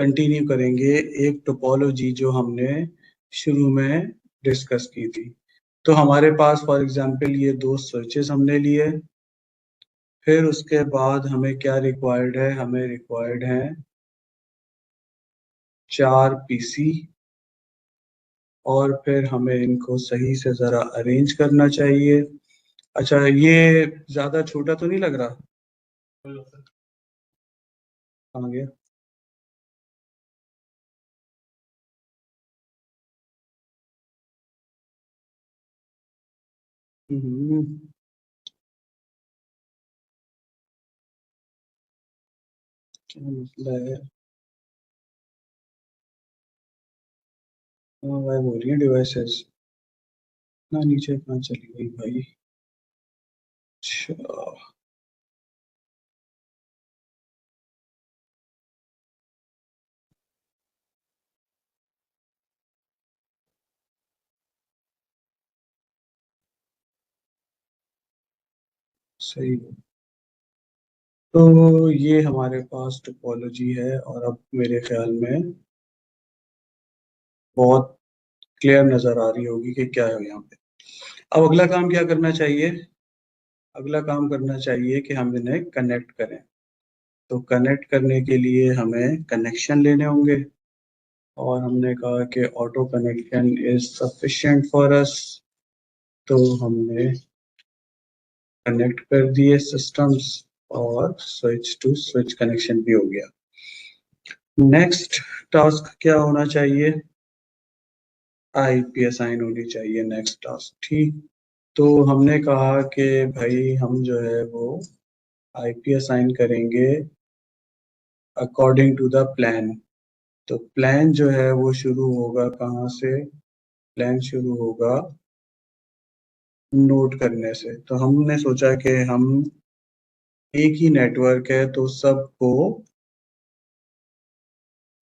Continue करेंगे एक topology जो हमने शुरू में डिस्कस की थी। तो हमारे पास फॉर एग्जांपल ये 2 स्विचेस हमने लिए, फिर उसके बाद हमें क्या रिक्वायर्ड है, हमें रिक्वायर्ड है 4 पीसी, और फिर हमें इनको सही से ज़रा अरेंज करना चाहिए। अच्छा, ये ज़्यादा छोटा तो नहीं लग रहा? कहाँ गया? हम्म, क्या मसला है? हाँ भाई, बोल रही है डिवाइसेस ना, नीचे कहाँ चली गई भाई? अच्छा, सही है। तो ये हमारे पास टोपोलॉजी है, और अब मेरे ख्याल में बहुत क्लियर नजर आ रही होगी कि क्या है यहाँ पे। अब अगला काम क्या करना चाहिए? अगला काम करना चाहिए कि हम इन्हें कनेक्ट करें। तो कनेक्ट करने के लिए हमें कनेक्शन लेने होंगे, और हमने कहा कि auto connection is sufficient for us. तो हमने कनेक्ट कर दिए सिस्टम्स, और स्विच टू स्विच कनेक्शन भी हो गया। नेक्स्ट टास्क क्या होना चाहिए? आईपी असाइन होनी चाहिए नेक्स्ट टास्क, ठीक। तो हमने कहा कि भाई हम जो है वो आईपी असाइन करेंगे अकॉर्डिंग टू द प्लान। तो प्लान जो है वो शुरू होगा कहाँ से? प्लान शुरू होगा नोट करने से। तो हमने सोचा कि हम एक ही नेटवर्क है तो सबको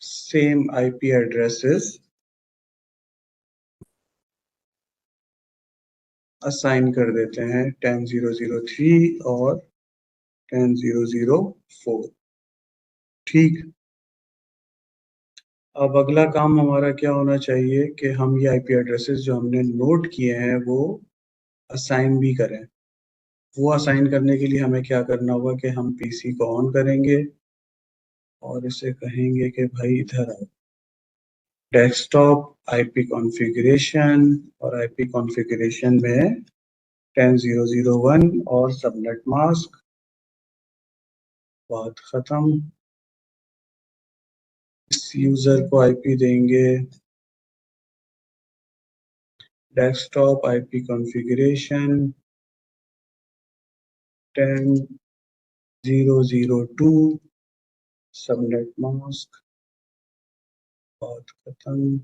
सेम आईपी एड्रेसेस असाइन कर देते हैं, 10003 और 10004, ठीक। अब अगला काम हमारा क्या होना चाहिए कि हम ये आईपी एड्रेसेस जो हमने नोट किए हैं वो असाइन भी करें। वो असाइन करने के लिए हमें क्या करना होगा कि हम पीसी को ऑन करेंगे, और इसे कहेंगे कि भाई इधर आओ। डेस्कटॉप आईपी कॉन्फ़िगरेशन, और आईपी कॉन्फ़िगरेशन में 10001 और सबनेट मास्क, बात खत्म। इस यूजर को आईपी देंगे desktop IP configuration 10002 subnet mask, बात खत्म।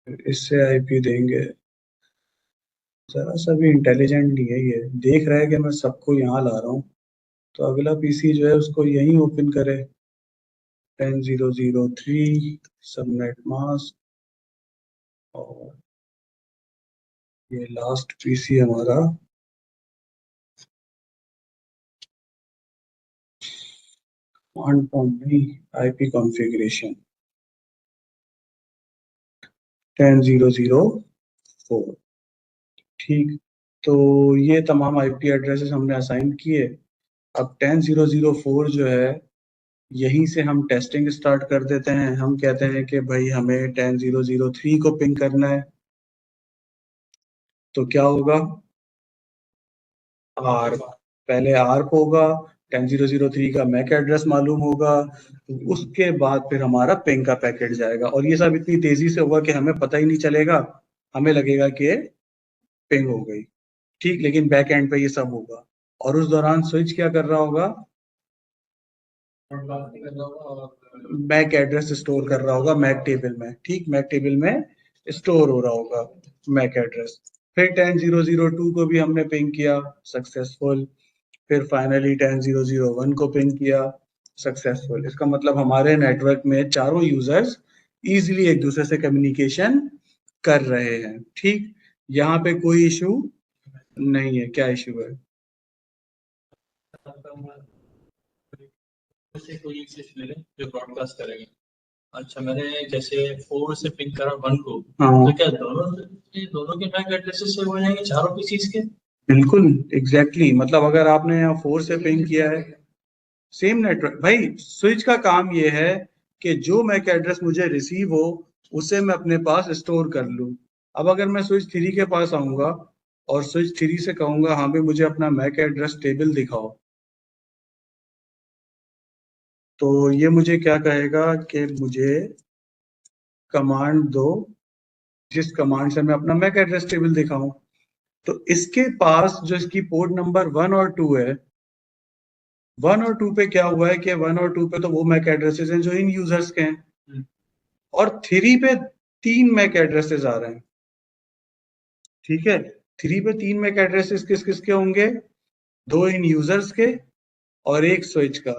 फिर इससे आईपी देंगे, जरा सा भी इंटेलिजेंट नहीं है ये, देख रहा है कि मैं सबको यहाँ ला रहा हूँ, तो अगला पीसी जो है उसको यहीं ओपन करे। 10003 सबनेट मास्क, और ये लास्ट पीसी हमारा 1.3 आईपी कॉन्फ़िगरेशन 10004, ठीक। तो ये तमाम आईपी एड्रेसेस हमने असाइन किए। अब 10004 जो है, यहीं से हम टेस्टिंग स्टार्ट कर देते हैं। हम कहते हैं कि भाई हमें 10003 को पिंग करना है। तो क्या होगा? आर, पहले आर्क होगा, 10003 का मैक एड्रेस मालूम होगा, उसके बाद फिर हमारा पिंग का पैकेट जाएगा, और ये सब इतनी तेजी से होगा कि हमें पता ही नहीं चलेगा। हमें लगेगा कि पिंग हो गई, ठीक, लेकिन बैक एंड पे ये सब होगा। और उस दौरान स्विच क्या कर रहा होगा? मैक एड्रेस स्टोर कर रहा होगा मैक टेबल में, ठीक, मैक टेबल में स्टोर हो रहा होगा मैक एड्रेस। फिर 10002 को भी हमने पिंग किया, सक्सेसफुल। फिर फाइनली 10001 को पिंग किया, सक्सेसफुल। इसका मतलब हमारे नेटवर्क में चारों यूजर्स इजीली एक दूसरे से कम्युनिकेशन कर रहे हैं, ठीक। यहाँ पे कोई इशू नहीं है। क्या इशू है? जैसे कोई एक स्विच ले लें जो ब्रॉडकास्ट करेगा। अच्छा, मैंने जैसे 4 से पिंक करा 1 को, हाँ तो क्या दोनों के मैक एड्रेसेस सेव हो जाएंगे चारों पीसीज के? बिल्कुल एग्जैक्टली मतलब अगर आपने यहाँ 4 से पिंग किया है सेम नेटवर्क भाई स्विच का काम ये है कि जो मैक एड्रेस मुझे रिसीव हो उसे मैं अपने पास स्टोर कर लूं। अब अगर मैं स्विच 3 के पास आऊंगा और स्विच 3 से कहूंगा हाँ भाई मुझे अपना मैक एड्रेस टेबल दिखाओ, तो ये मुझे क्या कहेगा कि मुझे कमांड दो जिस कमांड से मैं अपना मैक एड्रेस टेबल दिखाऊं। तो इसके पास जो इसकी पोर्ट नंबर 1 और 2 है, 1 और 2 पे क्या हुआ है कि 1 और 2 पे तो वो मैक एड्रेसेस हैं जो इन यूजर्स के हैं, और 3 पे 3 मैक एड्रेसेस आ रहे हैं। ठीक है, 3 पे 3 मैक एड्रेसेस किस किस के होंगे? 2 इन यूजर्स के और एक स्विच का।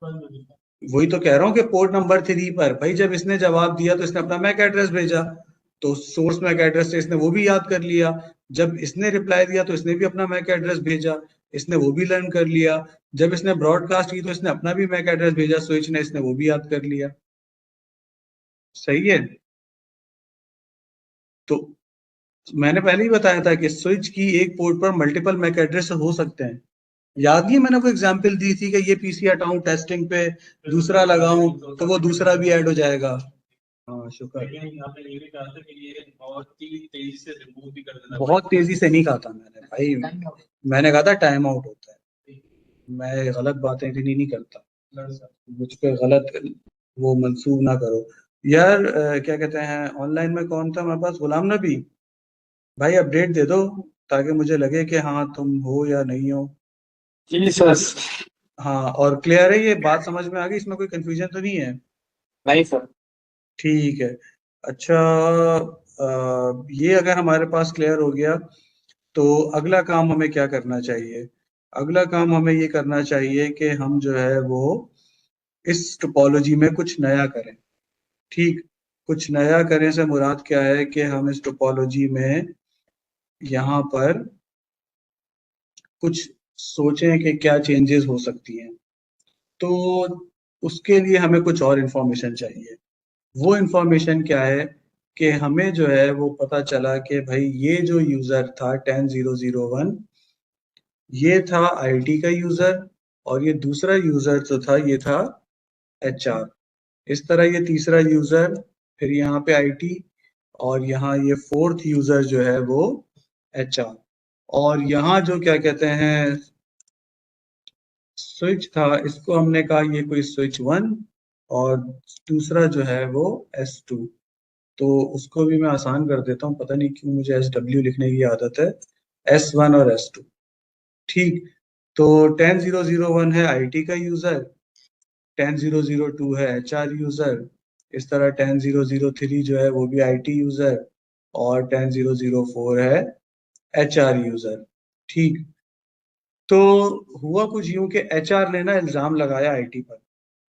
वही तो कह रहा हूँ कि पोर्ट नंबर 3 पर भाई जब इसने जवाब दिया तो इसने अपना मैक एड्रेस भेजा, तो सोर्स मैक एड्रेस से इसने वो भी याद कर लिया। जब इसने रिप्लाई दिया तो इसने भी अपना मैक एड्रेस भेजा, इसने वो भी लर्न कर लिया। जब इसने ब्रॉडकास्ट की तो इसने अपना भी मैक एड्रेस भेजा स्विच ने, इसने वो भी याद कर लिया। सही है। तो मैंने पहले ही बताया था कि स्विच की एक पोर्ट पर मल्टीपल मैक एड्रेस हो सकते हैं। याद नहीं है मैंने कोई एग्जांपल दी थी कि ये पीसी हटाऊं टेस्टिंग पे दूसरा लगाऊं तो वो दूसरा भी ऐड हो जाएगा। हाँ शुक्र। आपने ये भी कहा था कि ये बहुत ही तेजी से रिमूव भी कर देना। बहुत तेजी से नहीं कहा था मैंने भाई, मैंने कहा था टाइम आउट होता है। मैं गलत बातें इतनी नहीं करता, मुझ पे गलत वो मंसूब ना करो यार। क्या कहते हैं ऑनलाइन में कौन था मेरे पास? गुलाम नबी भाई, अपडेट दे दो ताकि मुझे लगे कि हाँ तुम हो या नहीं हो। जी सर। हाँ और क्लियर है, ये बात समझ में आ गई, इसमें कोई कंफ्यूजन तो नहीं है? नहीं सर। ठीक है। अच्छा, ये अगर हमारे पास क्लियर हो गया तो अगला काम हमें क्या करना चाहिए? अगला काम हमें ये करना चाहिए कि हम जो है वो इस टोपोलॉजी में कुछ नया करें। ठीक, कुछ नया करें से मुराद क्या है कि हम इस टोपोलॉजी में यहाँ पर कुछ सोचें कि क्या चेंजेस हो सकती हैं। तो उसके लिए हमें कुछ और इंफॉर्मेशन चाहिए। वो इंफॉर्मेशन क्या है कि हमें जो है वो पता चला कि भाई ये जो यूजर था 10001, ये था आईटी का यूजर, और ये दूसरा यूजर जो था ये था एचआर। इस तरह ये तीसरा यूजर, फिर यहाँ पे आईटी, और यहाँ ये फोर्थ यूजर जो है वो एचआर। और यहाँ जो क्या कहते हैं स्विच था, इसको हमने कहा ये कोई स्विच 1, और दूसरा जो है वो S2। तो उसको भी मैं आसान कर देता हूँ, पता नहीं क्यों मुझे SW लिखने की आदत है, S1 और S2। ठीक, तो 10001 है आईटी का यूजर, 10002 है एचआर यूजर, इस तरह 10003 जो है वो भी आईटी यूजर, और 10004 है एचआर यूजर। ठीक, तो हुआ कुछ यूं कि एचआर ने ना इल्जाम लगाया आईटी पर।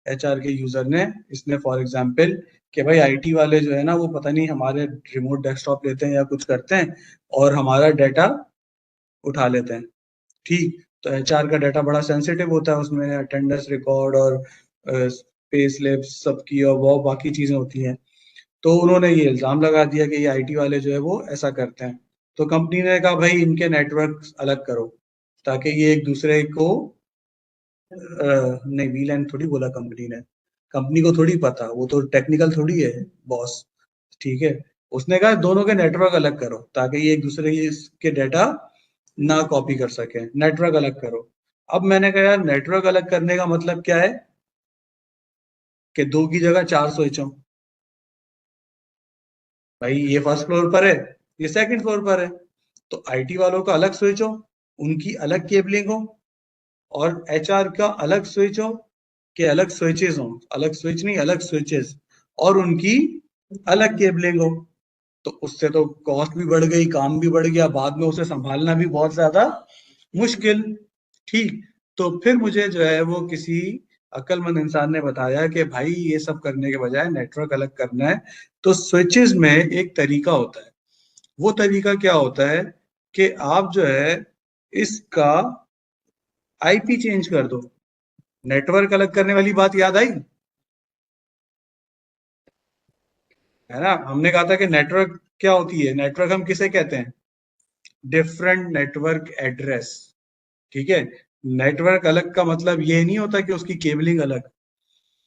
एचआर के यूजर ने, इसने फॉर एग्जांपल कि भाई आईटी वाले जो है ना वो पता नहीं हमारे रिमोट डेस्कटॉप लेते हैं या कुछ करते हैं और हमारा डाटा उठा लेते हैं। ठीक, तो एचआर का डाटा बड़ा सेंसिटिव होता है, उसमें अटेंडेंस रिकॉर्ड और पे स्लिप्स सबकी और वो बाकी चीजें होती हैं। तो उन्होंने ये इल्जाम लगा दिया कि ये आईटी वाले जो है वो ऐसा करते हैं। तो कंपनी ने कहा भाई इनके नेटवर्क अलग करो ताकि ये एक दूसरे को नहीं, वीलैन थोड़ी बोला कंपनी ने, कंपनी को थोड़ी पता, वो तो टेक्निकल थोड़ी है बॉस। ठीक है, उसने कहा दोनों के नेटवर्क अलग करो ताकि ये एक दूसरे के डाटा ना कॉपी कर सके, नेटवर्क अलग करो। अब मैंने कहा यार नेटवर्क अलग करने का मतलब क्या है कि 2 की जगह 4 स्विच हो। भाई ये फर्स्ट फ्लोर पर है, ये सेकंड फ्लोर पर है, तो आईटी वालों का अलग स्विच हो, उनकी अलग केबलिंग हो, और एचआर का अलग स्विच हो कि अलग स्विचेस हो, अलग स्विच नहीं अलग स्विचेस, और उनकी अलग केबलिंग हो। तो उससे तो कॉस्ट भी बढ़ गई, काम भी बढ़ गया, बाद में उसे संभालना भी बहुत ज्यादा मुश्किल। ठीक, तो फिर मुझे जो है वो किसी अक्लमंद इंसान ने बताया कि भाई ये सब करने के बजाय नेटवर्क अलग करना है। तो स्विचेस में एक तरीका होता है, वो तरीका क्या होता है कि आप जो है इसका आईपी चेंज कर दो। नेटवर्क अलग करने वाली बात याद आई है ना? हमने कहा था कि नेटवर्क क्या होती है, नेटवर्क हम किसे कहते हैं? Different network address. ठीक है, नेटवर्क अलग का मतलब ये नहीं होता कि उसकी केबलिंग अलग।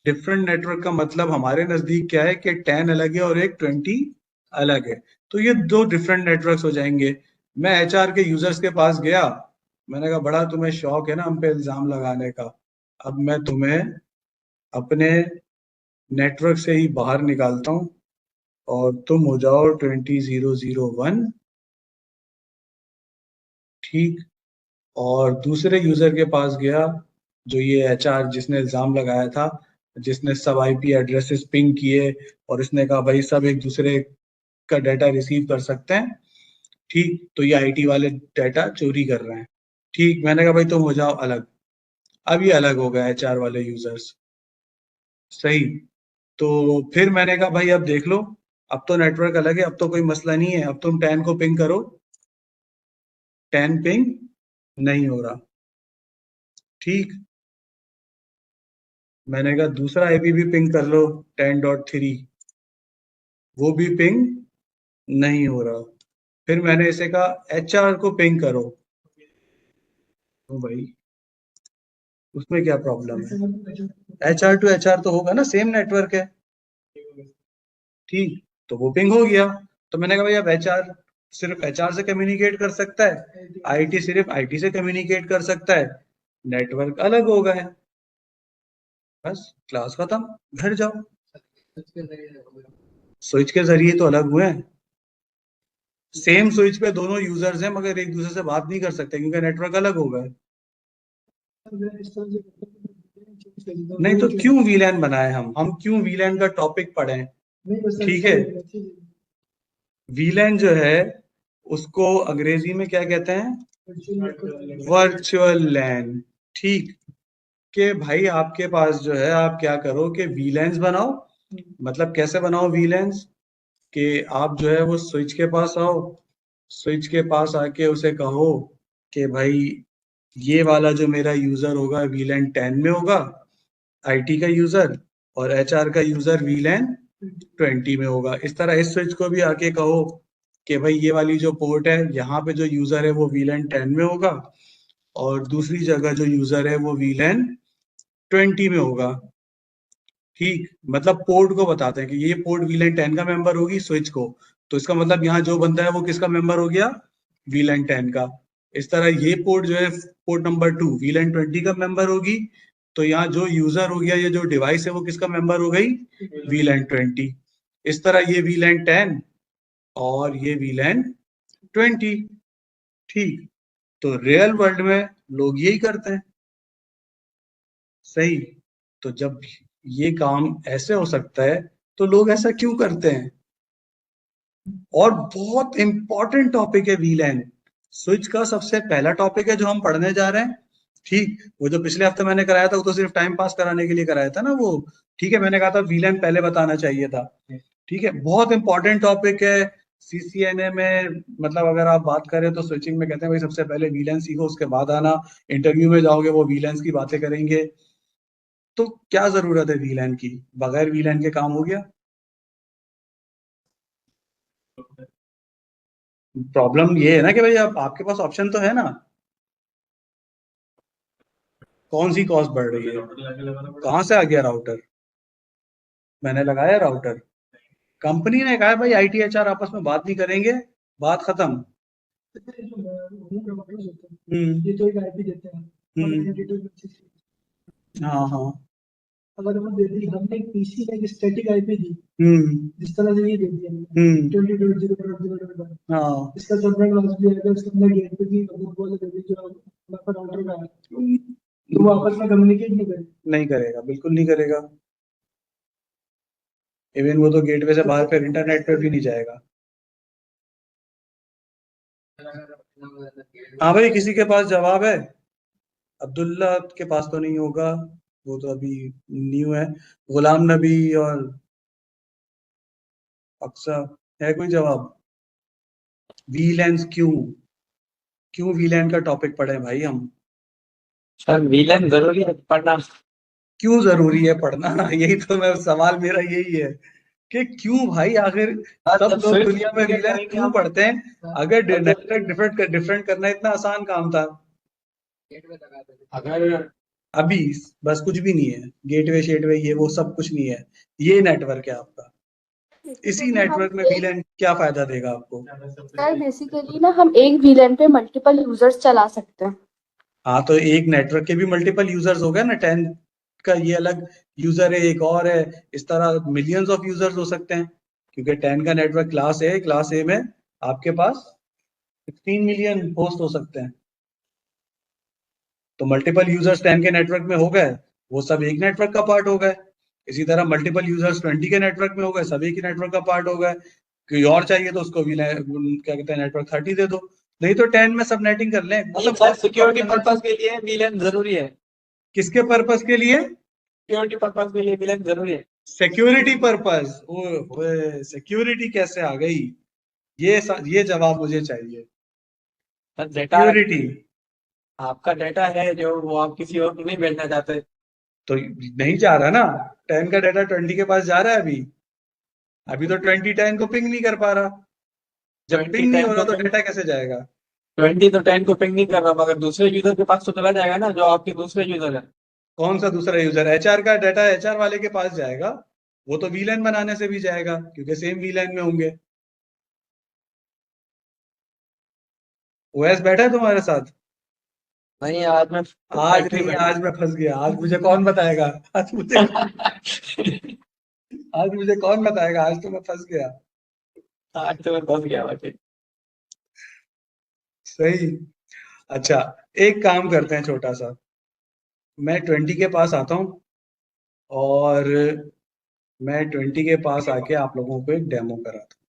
डिफरेंट नेटवर्क का मतलब हमारे नजदीक क्या है कि 10 अलग है और एक 20 अलग है। तो ये दो डिफरेंट नेटवर्क्स हो जाएंगे। मैं एचआर के यूजर्स के पास गया, मैंने कहा बड़ा तुम्हें शौक है ना हम पे इल्जाम लगाने का, अब मैं तुम्हें अपने नेटवर्क से ही बाहर निकालता हूँ और तुम हो जाओ 20001। ठीक। और दूसरे यूजर के पास गया, जो ये एचआर जिसने इल्जाम लगाया था, जिसने सब आईपी एड्रेसेस पिंग किए और इसने कहा भाई सब एक दूसरे का डाटा रिसीव कर सकते हैं। ठीक, तो ये आईटी वाले डाटा चोरी कर रहे हैं। ठीक, मैंने कहा भाई तुम हो जाओ अलग। अब ये अलग हो गया एचआर वाले यूजर्स। सही। तो फिर मैंने कहा भाई अब देख लो, अब तो नेटवर्क अलग है, अब तो कोई मसला नहीं है, अब तुम 10 को पिंग करो। 10 पिंग नहीं हो रहा। ठीक, मैंने कहा दूसरा आईपी भी पिंग कर लो 10.3, वो भी पिंग नहीं हो रहा। फिर मैंने इसे कहा एचआर को पिंग करो। तो भाई उसमें क्या प्रॉब्लम है? एचआर टू एचआर तो होगा ना, सेम नेटवर्क है। ठीक, तो वो पिंग हो गया। तो मैंने कहा भाई अब एचआर सिर्फ एचआर से कम्युनिकेट कर सकता है, आईटी सिर्फ आईटी से कम्युनिकेट कर सकता है, नेटवर्क अलग हो गए। बस क्लास खत्म, घर जाओ। स्विच के जरिए तो अलग हुए हैं, सेम स्विच पे दोनों यूजर्स हैं मगर एक दूसरे से बात नहीं कर सकते क्योंकि नेटवर्क अलग हो गए। नहीं तो क्यों वीलैन बनाए हम क्यों वीलैन का टॉपिक पढ़े? ठीक है, वीलैन जो है उसको अंग्रेजी में क्या कहते हैं? वर्चुअल लैन। ठीक, कि भाई आपके पास जो है आप क्या करो कि वीलैंस बनाओ। मतलब कैसे बनाओ वीलैंस? कि आप जो है वो स्विच के पास आओ, स्विच के पास आके उसे कहो कि भाई ये वाला जो मेरा यूजर होगा वीलैन 10 में होगा, आईटी का यूजर, और एचआर का यूजर वीलैन 20 में होगा। इस तरह इस स्विच को भी आके कहो कि भाई ये वाली जो पोर्ट है यहाँ पे जो यूजर है वो वीलैन 10 में होगा और दूसरी जगह जो यूजर है वो वीलैन 20 में होगा। ठीक, मतलब पोर्ट को बताते हैं कि ये पोर्ट वीलैन 10 का मेंबर होगी स्विच को, तो इसका मतलब यहाँ जो बंदा है वो किसका मेंबर हो गया? वीलैन 10 का। इस तरह ये पोर्ट जो है पोर्ट नंबर 2 वीलैन 20 का मेंबर होगी, तो यहाँ जो यूजर हो गया, ये जो डिवाइस है वो किसका मेंबर हो गई? वीलैन 20। इस तरह ये वीलैन 10 और ये वीलैन 20। ठीक, तो रियल वर्ल्ड में लोग यही करते हैं। सही, तो जब ये काम ऐसे हो सकता है तो लोग ऐसा क्यों करते हैं? और बहुत इंपॉर्टेंट टॉपिक है वीलैन, स्विच का सबसे पहला टॉपिक है जो हम पढ़ने जा रहे हैं। ठीक, वो जो पिछले हफ्ते मैंने कराया था वो तो सिर्फ टाइम पास कराने के लिए कराया था ना वो। ठीक है, मैंने कहा था वीलैन पहले बताना चाहिए था। ठीक है, बहुत इंपॉर्टेंट टॉपिक है सीसीएनए में। मतलब अगर आप बात करें तो स्विचिंग में कहते हैं भाई सबसे पहले वीलैन सीखो, उसके बाद आना, इंटरव्यू में जाओगे वो वीलैन की बातें करेंगे। तो क्या जरूरत है वीलैन की? बगैर वीलैन के काम हो गया। प्रॉब्लम ये है ना कि भाई आपके पास ऑप्शन तो है ना। कौन सी कॉस्ट बढ़ रही है? कहाँ से आ गया राउटर? मैंने लगाया राउटर? कंपनी ने कहा है भाई आईटी एचआर आपस में बात नहीं करेंगे, बात खत्म। हम्म। ये तो एक आईपी देते हैं। हाँ हाँ। अगर हम दे दी, हमने एक पीसी में एक स्टैटिक आईपी दी, जिस तरह से ये दे दिया हमने 20.0.0.1। हाँ, इसका सबनेट मास्क भी आएगा, इसके अंदर गेट पे भी बहुत बोले दे दी जो वहां पर राउटर का है, तो वो आपस में कम्युनिकेट नहीं करेगा। नहीं करेगा, बिल्कुल नहीं करेगा। इवन वो तो गेटवे से बाहर फिर इंटरनेट पे भी नहीं जाएगा। हाँ भाई, किसी के पास जवाब है? अब्दुल्ला के पास तो नहीं होगा, वो तो अभी न्यू है। गुलाम नबी और अक्सर, है कोई जवाब? वीलैंस क्यों वीलैन का टॉपिक पढ़े भाई हम? सर वीलन जरूरी है पढ़ना। क्यों जरूरी है पढ़ना? यही तो मैं सवाल मेरा यही है कि क्यों भाई, आखिर सब जब लोग स्विच दुनिया में क्या वीलन करेंगे क्यों हम? पढ़ते हैं? अगर अगर नेटवर्क डिफरेंट करना इतना आसान काम था। अगर अभी बस कुछ भी नहीं है, गेटवे शेटवे ये वो सब कुछ नहीं है, ये नेटवर्क है आपका। इसी बेसिकली हम नेटवर्क में वीलन क्या फायदा देगा आपको? सर बेसिकली ना हम एक वीलन पे मल्टीपल यूजर्स चला सकते हैं। हाँ, तो एक नेटवर्क के भी मल्टीपल यूजर्स हो गए ना। 10 का ये अलग यूजर है, एक और है, इस तरह मिलियंस ऑफ यूजर्स हो सकते हैं, क्योंकि 10 का नेटवर्क क्लास ए में आपके पास 16 मिलियन होस्ट हो सकते हैं। तो मल्टीपल यूजर्स 10 के नेटवर्क में हो गए, वो सब एक नेटवर्क का पार्ट हो गए। इसी तरह मल्टीपल यूजर्स 20 के नेटवर्क में हो गए, सब एक ही नेटवर्क का पार्ट हो गए। कोई और चाहिए तो उसको भी क्या कहते हैं, नेटवर्क 30 दे दो, नहीं तो 10 में सब नेटिंग कर लें। मतलब सर सिक्योरिटी पर्पस के लिए वीलन जरूरी है। किसके पर्पस के लिए? सिक्योरिटी पर्पस के लिए वीलन जरूरी है। Security purpose? ओए सिक्योरिटी कैसे आ गई? ये जवाब मुझे चाहिए। सर डेटा सिक्योरिटी आपका डेटा है जो वो आप किसी और को नहीं भेजना चाहते। तो नहीं जा रहा ना, 10 का डाटा 20 के पास जा रहा है। अभी तो 20 10 को पिंग नहीं कर पा रहा। जब 20 पिंग नहीं 10 हो रहा को तो डाटा कैसे जाएगा? 20 तो 10 को पिंग नहीं कर रहा, मगर दूसरे यूजर के पास तो चला जाएगा ना, जो आपके दूसरे यूजर है। कौन सा दूसरा यूजर? एचआर का डाटा एचआर वाले के पास जाएगा, वो तो वीलैन बनाने से भी जाएगा, क्योंकि सेम वीलैन में होंगे। ओएस बैठा है तुम्हारे साथ? नहीं आज मैं आज नहीं, आज मैं फंस गया। आज मुझे कौन बताएगा? आज मुझे कौन बताएगा? आज तो मैं फंस गया। आज तो मैं फंस गया बाकी। सही। अच्छा, एक काम करते हैं छोटा सा। मैं 20 के पास आता हूँ और मैं 20 के पास आके आप लोगों को एक डेमो कराता हूँ।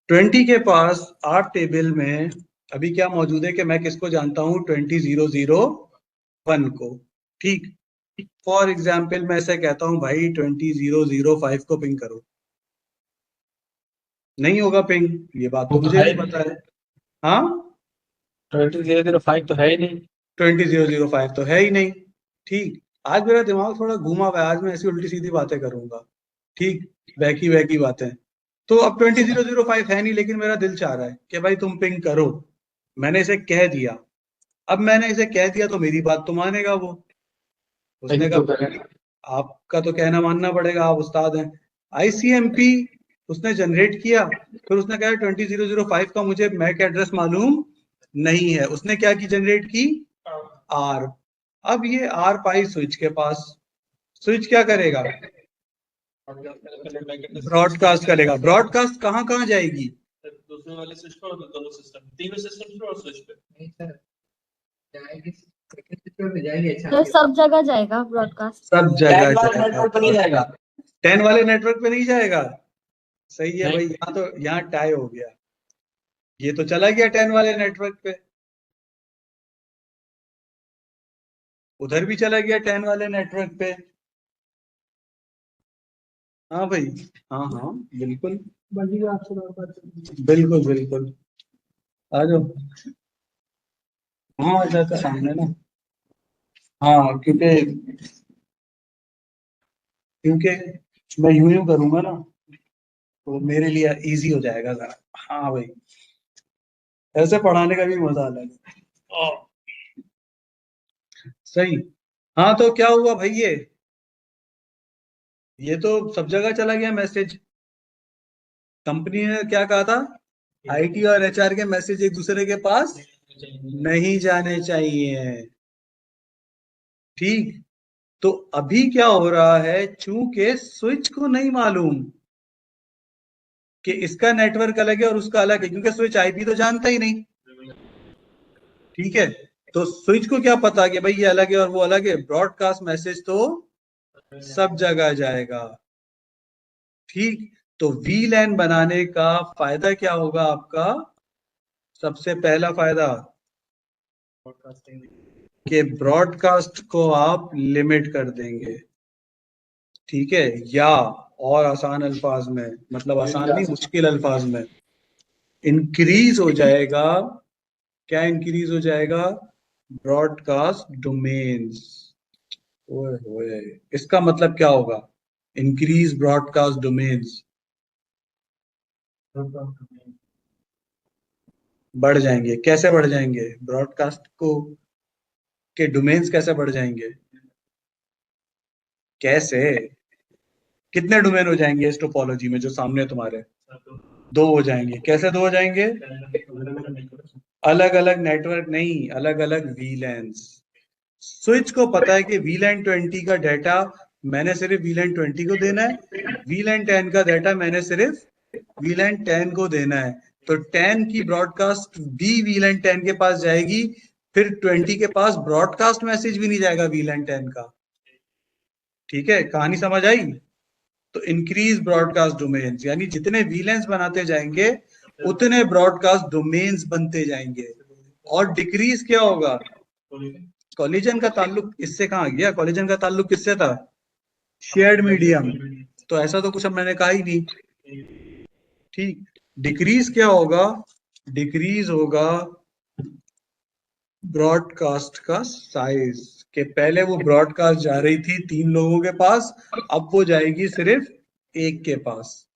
20 के पास 8 टेबल में अभी क्या मौजूद है कि मैं किसको जानता हूँ? 20001 को। ठीक, फॉर एग्जाम्पल मैं ऐसे कहता हूँ भाई 20005 को पिंग करो। नहीं होगा पिंग, ये बात तो मुझे भी पता है। हाँ, 20005 तो है ही नहीं। 20005 तो है ही नहीं। ठीक, आज मेरा दिमाग थोड़ा घूमा हुआ है, आज मैं ऐसी उल्टी सीधी बातें करूंगा। ठीक, वैकी बातें। तो अब 20005 है नहीं, लेकिन मेरा दिल चाह रहा है कि भाई तुम पिंग करो। मैंने इसे कह दिया। अब मैंने इसे कह दिया तो मेरी बात तो मानेगा वो। उसने कहा आपका तो कहना मानना पड़ेगा, आप उस्ताद हैं। आईसीएमपी उसने जनरेट किया, फिर उसने कहा 20005 का मुझे मैक एड्रेस मालूम नहीं है। उसने क्या की? जनरेट की आर। अब ये आर पाई स्विच के पास। स्विच क्या करेगा? ब्रॉडकास्ट करेगा। ब्रॉडकास्ट कहाँ कहाँ जाएगी? दूसरे वाले स्विच पर और दोनों सिस्टम, तीनों सिस्टम पर और स्विच पे। तो सब जगह जाएगा ब्रॉडकास्ट। सब जगह नेटवर्क पर नहीं जाएगा। 10 वाले नेटवर्क पे नहीं जाएगा। सही है भाई, नहीं। यहाँ टाई हो गया। ये तो चला गया 10 वाले नेटवर्क पे, उधर भी चला गया 10 वाले नेटवर्क पे। हाँ भाई, हाँ हाँ बिल्कुल बंदी आपसे बात करनी बिल्कुल बिल्कुल। आ जाओ। हाँ, आ जाता सामने ना। हाँ, क्योंकि मैं यूं करूंगा ना तो मेरे लिए इजी हो जाएगा जरा। हाँ भाई, ऐसे पढ़ाने का भी मजा अलग है। सही। हाँ, तो क्या हुआ भाई? ये तो सब जगह चला गया मैसेज। कंपनी ने क्या कहा था? आईटी और एचआर के मैसेज एक दूसरे के पास नहीं जाने चाहिए। ठीक, तो अभी क्या हो रहा है? चूंकि स्विच को नहीं मालूम कि इसका नेटवर्क अलग है और उसका अलग है, क्योंकि स्विच आईपी तो जानता ही नहीं। ठीक है, तो स्विच को क्या पता कि भाई ये अलग है और वो अलग है? ब्रॉडकास्ट मैसेज तो सब जगह जाएगा। ठीक, तो वीलैन बनाने का फायदा क्या होगा आपका? सबसे पहला फायदा कि ब्रॉडकास्ट को आप लिमिट कर देंगे। ठीक है, या और आसान अल्फाज में, मतलब आसान नहीं, मुश्किल अल्फाज में, इंक्रीज हो जाएगा। क्या इंक्रीज हो जाएगा? Broadcast domains. ओए होए, इसका मतलब क्या होगा? इंक्रीज ब्रॉडकास्ट डोमेन्स, बढ़ जाएंगे। कैसे बढ़ जाएंगे? ब्रॉडकास्ट को के डोमेन्स कैसे बढ़ जाएंगे? कैसे? कितने डोमेन हो जाएंगे इस टोपोलॉजी में जो सामने है तुम्हारे? दो हो जाएंगे। कैसे दो हो जाएंगे? अलग अलग नेटवर्क नहीं, अलग अलग वीलैंस। स्विच को पता है कि वीलैन 20 का डाटा मैंने सिर्फ वीलैन 20 को देना है, वीलैन 10 का डाटा मैंने सिर्फ वीलैन 10 को देना है। तो 10 की ब्रॉडकास्ट भी वीलैन 10 के पास जाएगी, फिर 20 के पास ब्रॉडकास्ट मैसेज भी नहीं जाएगा वीलैन 10 का। ठीक है, कहानी समझ आई? तो इंक्रीज ब्रॉडकास्ट डोमेन्स यानी जितने वीलैंस बनाते जाएंगे उतने ब्रॉडकास्ट डोमेन्स बनते जाएंगे। और डिक्रीज क्या होगा? कॉलिजन का ताल्लुक इससे कहाँ गया? कॉलिजन का ताल्लुक किससे था? Shared medium. तो ऐसा तो कुछ अब मैंने कहा ही नहीं। ठीक, डिक्रीज क्या होगा? डिक्रीज होगा ब्रॉडकास्ट का साइज, के पहले वो ब्रॉडकास्ट जा रही थी 3 लोगों के पास, अब वो जाएगी सिर्फ एक के पास।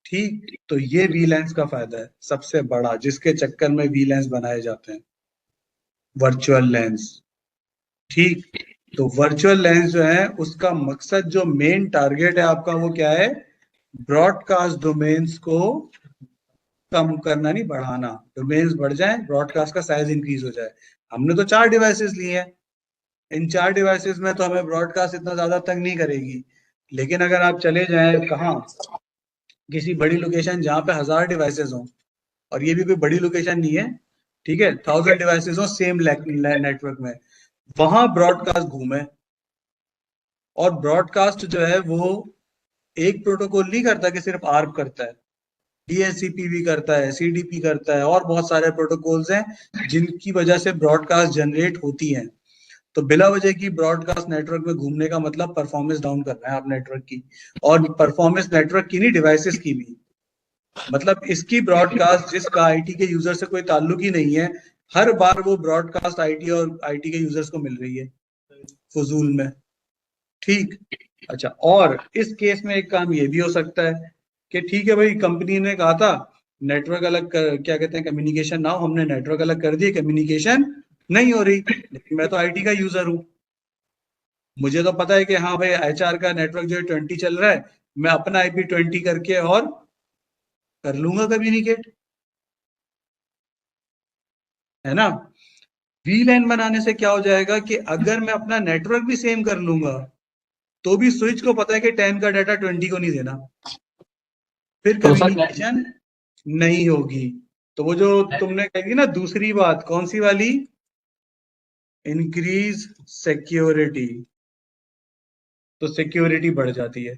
ठीक, तो ये वीलैंस का फायदा है सबसे बड़ा, जिसके चक्कर में वीलैंस बनाए जाते हैं, वर्चुअल लेंस। ठीक, तो वर्चुअल लेंस जो है उसका मकसद, जो मेन टारगेट है आपका, वो क्या है? ब्रॉडकास्ट डोमेन्स को कम करना नहीं, बढ़ाना। डोमेन्स बढ़ जाए, ब्रॉडकास्ट का साइज इंक्रीज हो जाए। हमने तो 4 डिवाइसेस लिए हैं, इन 4 डिवाइसेस में तो हमें ब्रॉडकास्ट इतना ज्यादा तंग नहीं करेगी। लेकिन अगर आप चले जाएं कहाँ, किसी बड़ी लोकेशन जहां पे 1000 डिवाइसेस हों, और ये भी कोई बड़ी लोकेशन नहीं है, ठीक है, 1000 डिवाइसेस हो सेम नेटवर्क में, वहां ब्रॉडकास्ट घूमे। और ब्रॉडकास्ट जो है वो एक प्रोटोकॉल नहीं करता कि सिर्फ आर्प करता है, डीएचसीपी भी करता है, सीडीपी करता है, और बहुत सारे प्रोटोकॉल्स हैं जिनकी वजह से ब्रॉडकास्ट जनरेट होती हैं। तो बिला वजह की ब्रॉडकास्ट नेटवर्क में घूमने का मतलब परफॉर्मेंस डाउन कर रहा है आप नेटवर्क की, और परफॉर्मेंस नेटवर्क की नहीं, डिवाइसेस की भी। मतलब इसकी ब्रॉडकास्ट, जिसका आईटी के यूजर से कोई ताल्लुक ही नहीं है, हर बार वो ब्रॉडकास्ट आईटी और आईटी के यूजर्स को मिल रही है फजूल में। ठीक, अच्छा, और इस केस में एक काम ये भी हो सकता है कि ठीक है भाई, कंपनी ने कहा था नेटवर्क अलग क्या कहते हैं, कम्युनिकेशन ना हो, हमने नेटवर्क अलग कर दिए, कम्युनिकेशन नहीं हो रही, लेकिन मैं तो आईटी का यूजर हूँ, मुझे तो पता है कि हाँ भाई एचआर का नेटवर्क जो है 20 चल रहा है, मैं अपना आईपी 20 करके और कर लूंगा कम्युनिकेट, है ना? वीलैन बनाने से क्या हो जाएगा कि अगर मैं अपना नेटवर्क भी सेम कर लूंगा, तो भी स्विच को पता है कि 10 का डाटा 20 को नहीं देना, फिर तो सर कम्युनिकेशन नहीं होगी। तो वो जो तुमने कही ना दूसरी बात, कौन सी वाली? इंक्रीज सिक्योरिटी, तो सिक्योरिटी बढ़ जाती है।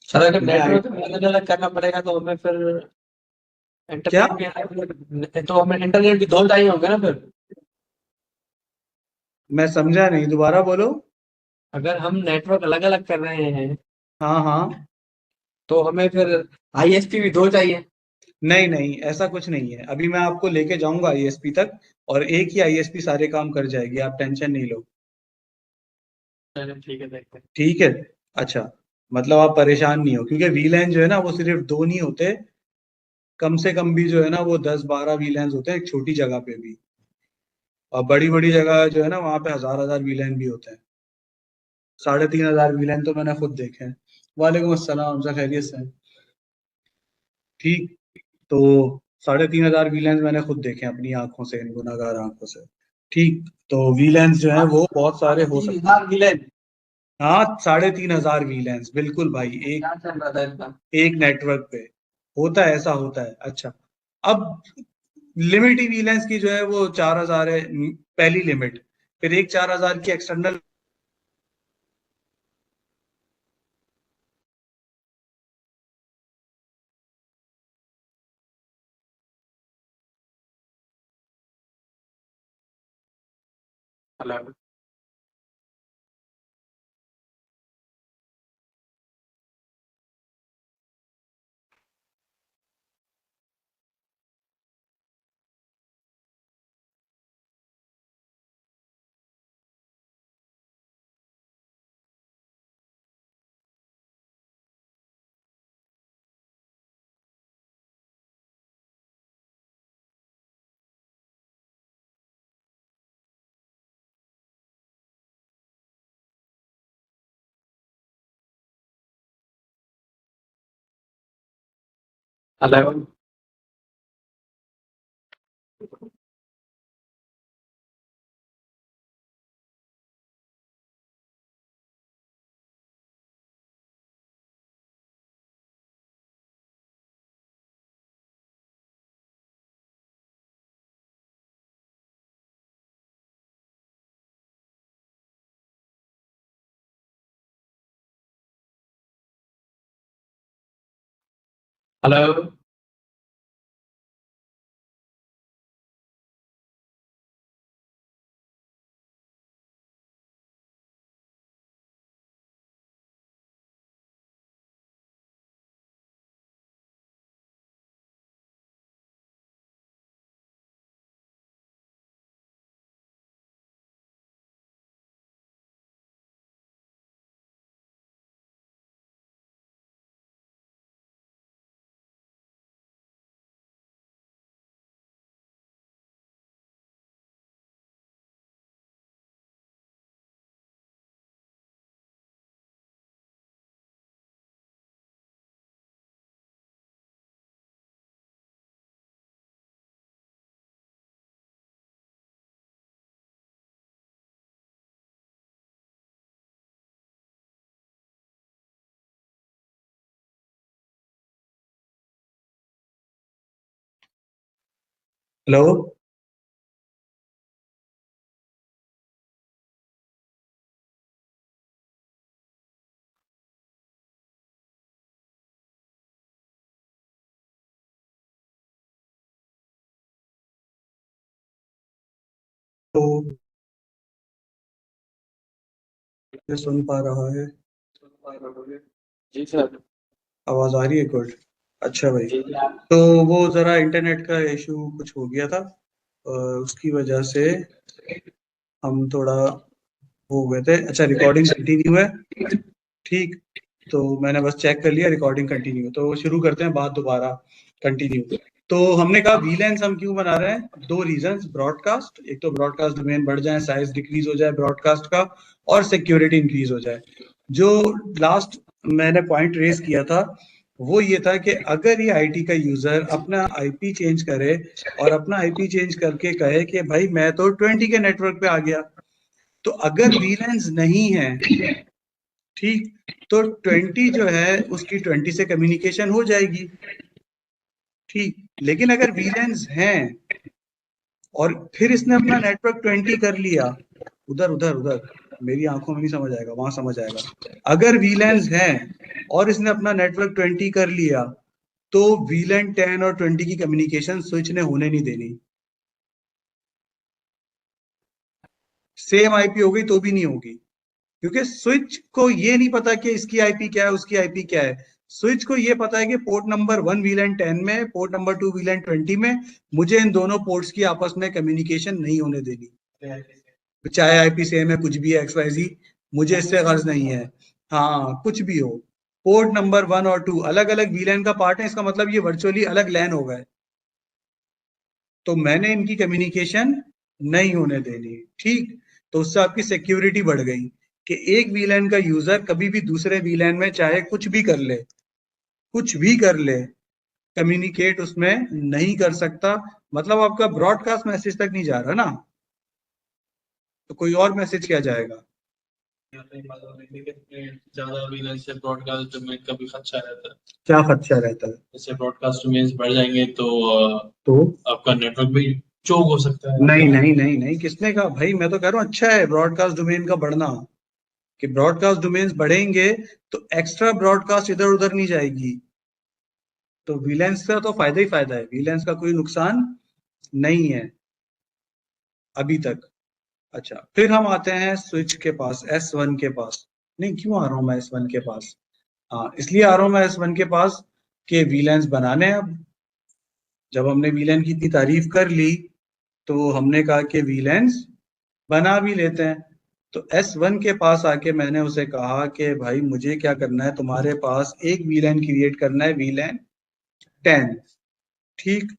सर अगर मैं नेटवर्क अलग अलग करना पड़ेगा तो हमें फिर क्या? इंटरनेट भी, तो हमें इंटरनेट भी दो चाहिए होंगे ना फिर। मैं समझा नहीं, दोबारा बोलो। अगर हम नेटवर्क अलग अलग कर रहे हैं हाँ हाँ, तो हमें फिर आईएसपी भी दो चाहिए। नहीं नहीं, ऐसा कुछ नहीं है, अभी मैं आपको लेके जाऊंगा आईएसपी तक, और एक ही आईएसपी सारे काम कर जाएगी, आप टेंशन नहीं लो। चलो ठीक है, देखते हैं। ठीक है, अच्छा, मतलब आप परेशान नहीं हो, क्योंकि वीलैन जो है ना वो सिर्फ दो नहीं होते, कम से कम भी जो है ना वो 10-12 वीलैन होते हैं एक छोटी जगह पे भी, और बड़ी बड़ी जगह जो है ना वहां पे 1000 वीलैन भी होते हैं। 3500 वीलैन तो मैंने खुद देखे हैं। वालेकुम अस्सलाम, सब खैरियत से हैं? ठीक, तो 3500 वीलैंस मैंने खुद देखे हैं अपनी आंखों से, इन गुनाहगार आंखों से। ठीक, तो वीलैंस जो है वो बहुत सारे हो सकते हैं। विलेन हाँ, 3500 वीलैंस, बिल्कुल भाई, क्या चल रहा था इसका। एक नेटवर्क पे होता है, ऐसा होता है। अच्छा, अब लिमिट ही वीलैंस की जो है वो 4000 है, पहली लिमिट, फिर एक 4000 की एक्सटर्नल हेलो। 11 hello hello. तो ये सुन पा रहा है? जी सर। आवाज आ रही है? गुड। अच्छा भाई, जी तो वो जरा इंटरनेट का इशू कुछ हो गया था, उसकी वजह से हम थोड़ा हो गए थे। अच्छा, रिकॉर्डिंग कंटिन्यू है? ठीक, तो मैंने बस चेक कर लिया, रिकॉर्डिंग कंटिन्यू। तो शुरू करते हैं बात दोबारा, कंटिन्यू। तो हमने कहा वीलेंस हम क्यों बना रहे हैं? दो रीजंस, ब्रॉडकास्ट, एक तो ब्रॉडकास्ट डोमेन बढ़ जाए, साइज डिक्रीज हो जाए ब्रॉडकास्ट का, और सिक्योरिटी इंक्रीज हो जाए। जो लास्ट मैंने पॉइंट रेस किया था वो ये था कि अगर ये आईटी का यूजर अपना आईपी चेंज करे और अपना आईपी चेंज करके कहे कि भाई मैं तो 20 के नेटवर्क पे आ गया, तो अगर वीलेंस नहीं है, ठीक, तो 20 जो है उसकी 20 से कम्युनिकेशन हो जाएगी, ठीक। लेकिन अगर वीलेंस हैं और फिर इसने अपना नेटवर्क 20 कर लिया, उधर उधर उधर मेरी आंखों में नहीं समझ आएगा, वहां समझ आएगा। अगर वीलेंस है और इसने अपना नेटवर्क 20 कर लिया, तो वीलेन 10 और 20 की कम्युनिकेशन स्विच ने होने नहीं देनी। सेम आईपी हो गई तो भी नहीं होगी, क्योंकि स्विच को ये नहीं पता कि इसकी आईपी क्या है, उसकी आईपी क्या है। स्विच को ये पता है कि पोर्ट नंबर 1 वीलैन 10 में, पोर्ट नंबर 2 वीलैन 20 में मुझे इन दोनों पोर्ट्स की आपस में कम्युनिकेशन नहीं होने देनी, चाहे आईपी सेम है, कुछ भी है, XYZ, मुझे इससे गर्ज नहीं है। हाँ, कुछ भी हो, पोर्ट नंबर 1 और 2 अलग अलग वीलैन का पार्ट है, इसका मतलब ये वर्चुअली अलग लैन हो गए, तो मैंने इनकी कम्युनिकेशन नहीं होने देनी, ठीक। तो उससे आपकी सिक्योरिटी बढ़ गई कि एक वीलैन का यूजर कभी भी दूसरे वीलैन में चाहे कुछ भी कर ले, कुछ भी कर ले, कम्युनिकेट उसमें नहीं कर सकता। मतलब आपका ब्रॉडकास्ट मैसेज तक नहीं जा रहा ना, तो कोई और मैसेज क्या जाएगा? ज्यादा वीलेंस से ब्रॉडकास्ट डोमेन का भी खदशा रहता है। क्या खदशा रहता है? जैसे ब्रॉडकास्ट डोमेन्स बढ़ जाएंगे तो आपका नेटवर्क भी चोक हो सकता है। नहीं नहीं नहीं नहीं, किसने कहा भाई? मैं तो कह रहा हूँ अच्छा है ब्रॉडकास्ट डोमेन का बढ़ना, कि ब्रॉडकास्ट डोमेन्स बढ़ेंगे तो एक्स्ट्रा ब्रॉडकास्ट इधर उधर नहीं जाएगी, तो वीलेंस का तो फायदा ही फायदा है, वीलेंस का कोई नुकसान नहीं है अभी तक। अच्छा, फिर हम आते हैं स्विच के पास, S1 के पास। नहीं, क्यों आ रहा हूं मैं S1 के पास? हाँ, इसलिए आ रहा हूं मैं S1 के पास कि वीलेंस बनाने हैं। अब जब हमने वीलेन की इतनी तारीफ कर ली तो हमने कहा कि वीलेंस बना भी लेते हैं। तो S1 के पास आके मैंने उसे कहा कि भाई मुझे क्या करना है, तुम्हारे पास एक वीलेन क्रिएट करना है, वीलेन 10, ठीक।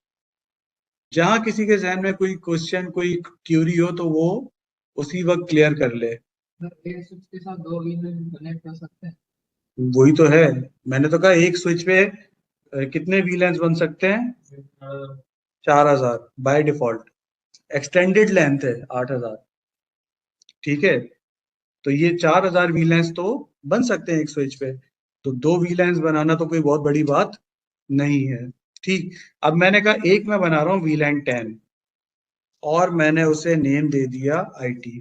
जहां किसी के जहन में कोई क्वेश्चन, कोई क्यूरी हो तो वो उसी वक्त क्लियर कर ले। एक स्विच के साथ दो वीलैन कनेक्ट कर सकते हैं? वही तो है, मैंने तो कहा एक स्विच पे कितने VLANs बन सकते हैं? 4000 बाय डिफॉल्ट। एक्सटेंडेड लेंथ है 8000। ठीक है, तो ये 4000 VLANs तो बन सकते हैं एक स्विच पे। तो 2 VLANs बनाना तो कोई बहुत बड़ी बात नहीं है। ठीक, अब मैंने कहा एक मैं बना रहा हूँ VLAN 10 और मैंने उसे नेम दे दिया IT।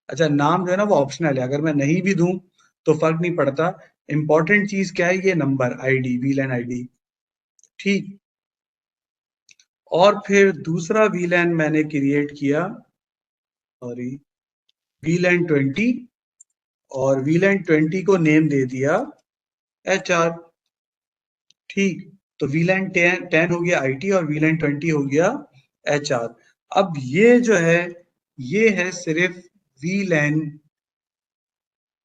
अच्छा, नाम जो है ना वो ऑप्शनल है, अगर मैं नहीं भी दूं तो फर्क नहीं पड़ता। इंपॉर्टेंट चीज क्या है? ये नंबर ID, VLAN ID। ठीक, और फिर दूसरा VLAN मैंने क्रिएट किया, सॉरी, VLAN 20, और VLAN 20 को नेम दे दिया HR। ठीक, तो VLAN 10 हो गया IT और VLAN 20 हो गया HR। अब ये जो है, ये है सिर्फ VLAN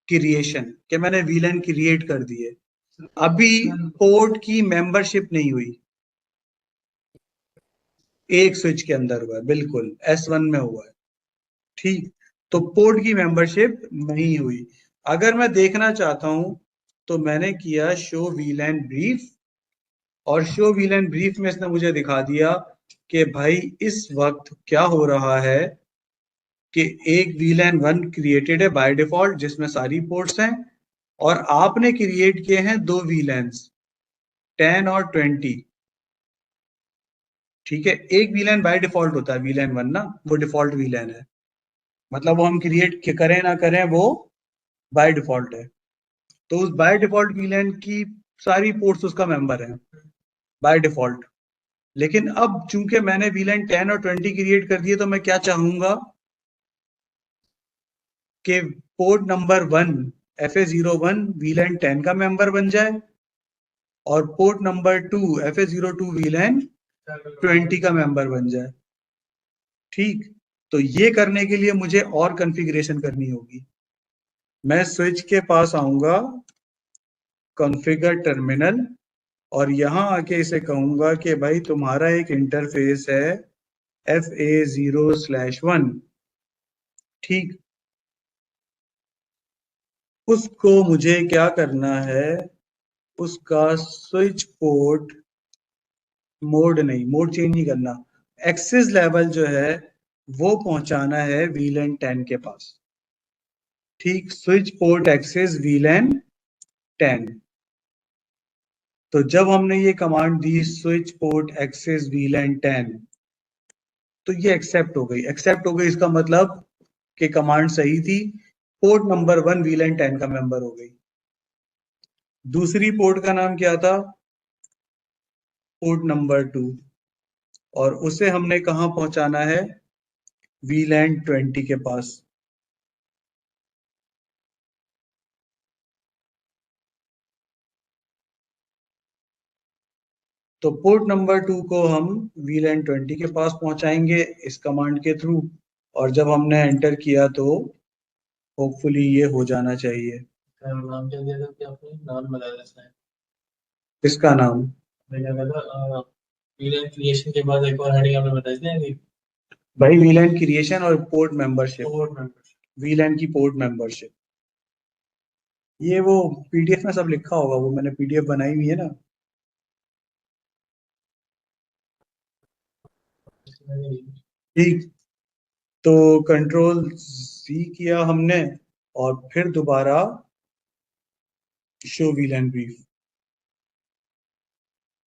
क्रिएशन, कि मैंने VLAN क्रिएट कर दिए। अभी पोर्ट की मेंबरशिप नहीं हुई, एक स्विच के अंदर हुआ है, बिल्कुल S1 में हुआ है। ठीक, तो पोर्ट की मेंबरशिप नहीं हुई। अगर मैं देखना चाहता हूं तो मैंने किया शो VLAN ब्रीफ, और शो VLAN ब्रीफ में इसने मुझे दिखा दिया कि भाई इस वक्त क्या हो रहा है कि एक VLAN 1 क्रिएटेड है बाय डिफॉल्ट जिसमें सारी पोर्ट्स हैं, और आपने क्रिएट किए हैं 2 VLANs 10 और 20। ठीक है, एक VLAN बाय डिफॉल्ट होता है VLAN 1 ना, वो डिफॉल्ट VLAN है, मतलब वो हम क्रिएट करें ना करें वो बाय डिफॉल्ट है। तो उस बाय डिफॉल्ट VLAN की सारी पोर्ट्स उसका मेंबर है बाय डिफॉल्ट। लेकिन अब चूंकि मैंने VLAN 10 और 20 क्रिएट कर दिए, तो मैं क्या चाहूंगा कि पोर्ट नंबर 1 FA01 VLAN 10 का मेंबर बन जाए, और पोर्ट नंबर 2 FA02 VLAN 20 का मेंबर बन जाए। ठीक, तो ये करने के लिए मुझे और कॉन्फ़िगरेशन करनी होगी। मैं स्विच के पास आऊंगा, कॉन्फ़िगर टर्मिनल, और यहां आके इसे कहूंगा कि भाई तुम्हारा एक इंटरफेस है FA0/1। ठीक, उसको मुझे क्या करना है, उसका स्विच पोर्ट मोड नहीं, मोड चेंज नहीं करना, एक्सेस लेवल जो है वो पहुंचाना है VLAN 10 के पास। ठीक, स्विच पोर्ट एक्सेस VLAN 10। तो जब हमने ये कमांड दी स्विच पोर्ट एक्सेस VLAN 10, तो ये एक्सेप्ट हो गई। एक्सेप्ट हो गई इसका मतलब कि कमांड सही थी, पोर्ट नंबर 1 VLAN 10 का मेंबर हो गई। दूसरी पोर्ट का नाम क्या था? पोर्ट नंबर 2, और उसे हमने कहां पहुंचाना है? VLAN 20 के पास। तो पोर्ट नंबर 2 को हम VLAN 20 के पास पहुंचाएंगे इस कमांड के थ्रू, और जब हमने एंटर किया तो होपफुली ये हो जाना चाहिए। नाम क्या दिया था कि आपने नाम बता देना है? इसका नाम मैंने कहा VLAN क्रिएशन के बाद एक और हेडिंग आपने बताई थी भाई VLAN क्रिएशन और port membership, port membership. VLAN की पोर्ट मेंबरशिप, ये वो PDF में सब लिखा होगा, वो मैंने PDF बनाई हुई है ना। ठीक, तो Ctrl+C किया हमने, और फिर दोबारा शो VLAN ब्रीफ,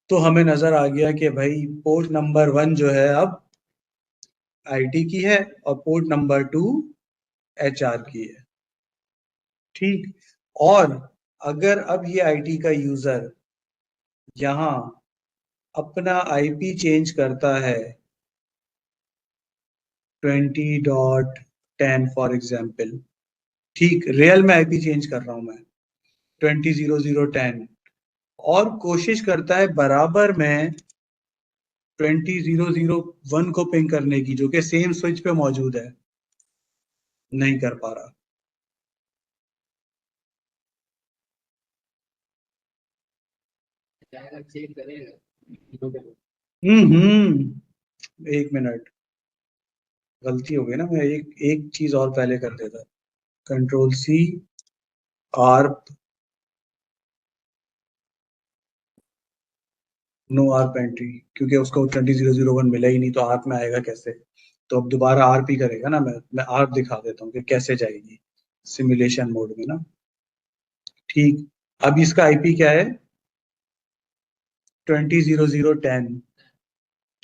तो हमें नजर आ गया कि भाई पोर्ट नंबर 1 जो है अब IT की है, और पोर्ट नंबर 2 HR की है। ठीक, और अगर अब ये IT का यूजर यहां अपना IP चेंज करता है 20.10 फॉर एग्जाम्पल, ठीक, रियल में IP चेंज कर रहा हूं मैं 20.00.10, और कोशिश करता है बराबर में 20.0.0.1 को पिंग करने की, जो कि सेम स्विच पे मौजूद है, नहीं कर पा रहा। चेक करेगा। एक मिनट, गलती हो गई ना, मैं एक एक चीज और पहले कर देता। Ctrl+C, ARP, no ARP entry, क्योंकि उसको 20001 मिला ही नहीं, तो आर्प में आएगा कैसे? तो अब दोबारा आर्प ही करेगा ना। मैं आर्प दिखा देता हूँ कि कैसे जाएगी सिमुलेशन मोड में ना। ठीक, अब इसका आईपी क्या है? 200010।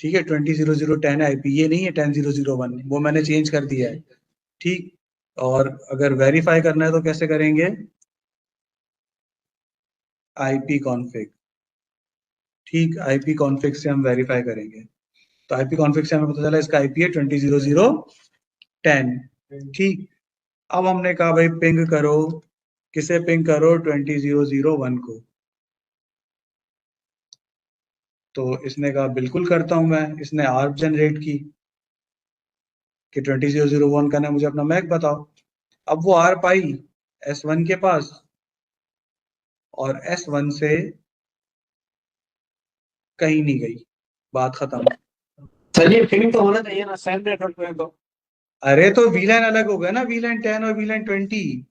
ठीक है, 200010 आईपी, ये नहीं है 10001, वो मैंने चेंज कर दिया है। ठीक, और अगर वेरीफाई करना है तो कैसे करेंगे? IP config. ठीक, आईपी कॉन्फ़िग से हम वेरीफाई करेंगे। तो आईपी कॉन्फ़िग से हमें पता चला इसका आईपी है 200010। ठीक, अब हमने कहा भाई पिंग करो, किसे पिंग करो? 20001 को। तो इसने कहा बिल्कुल करता हूं मैं। इसने आर्प जनरेट की कि 20001 का ना मुझे अपना मैक बताओ। अब वो आर्प आई S1 के पास, और S1 से कहीं नहीं गई, बात खत्म। सर ये पिंग तो होना चाहिए ना सेम नेटवर्क पे तो। अरे तो वीलैन अलग हो गया ना, वीलैन 10 और वीलैन 20।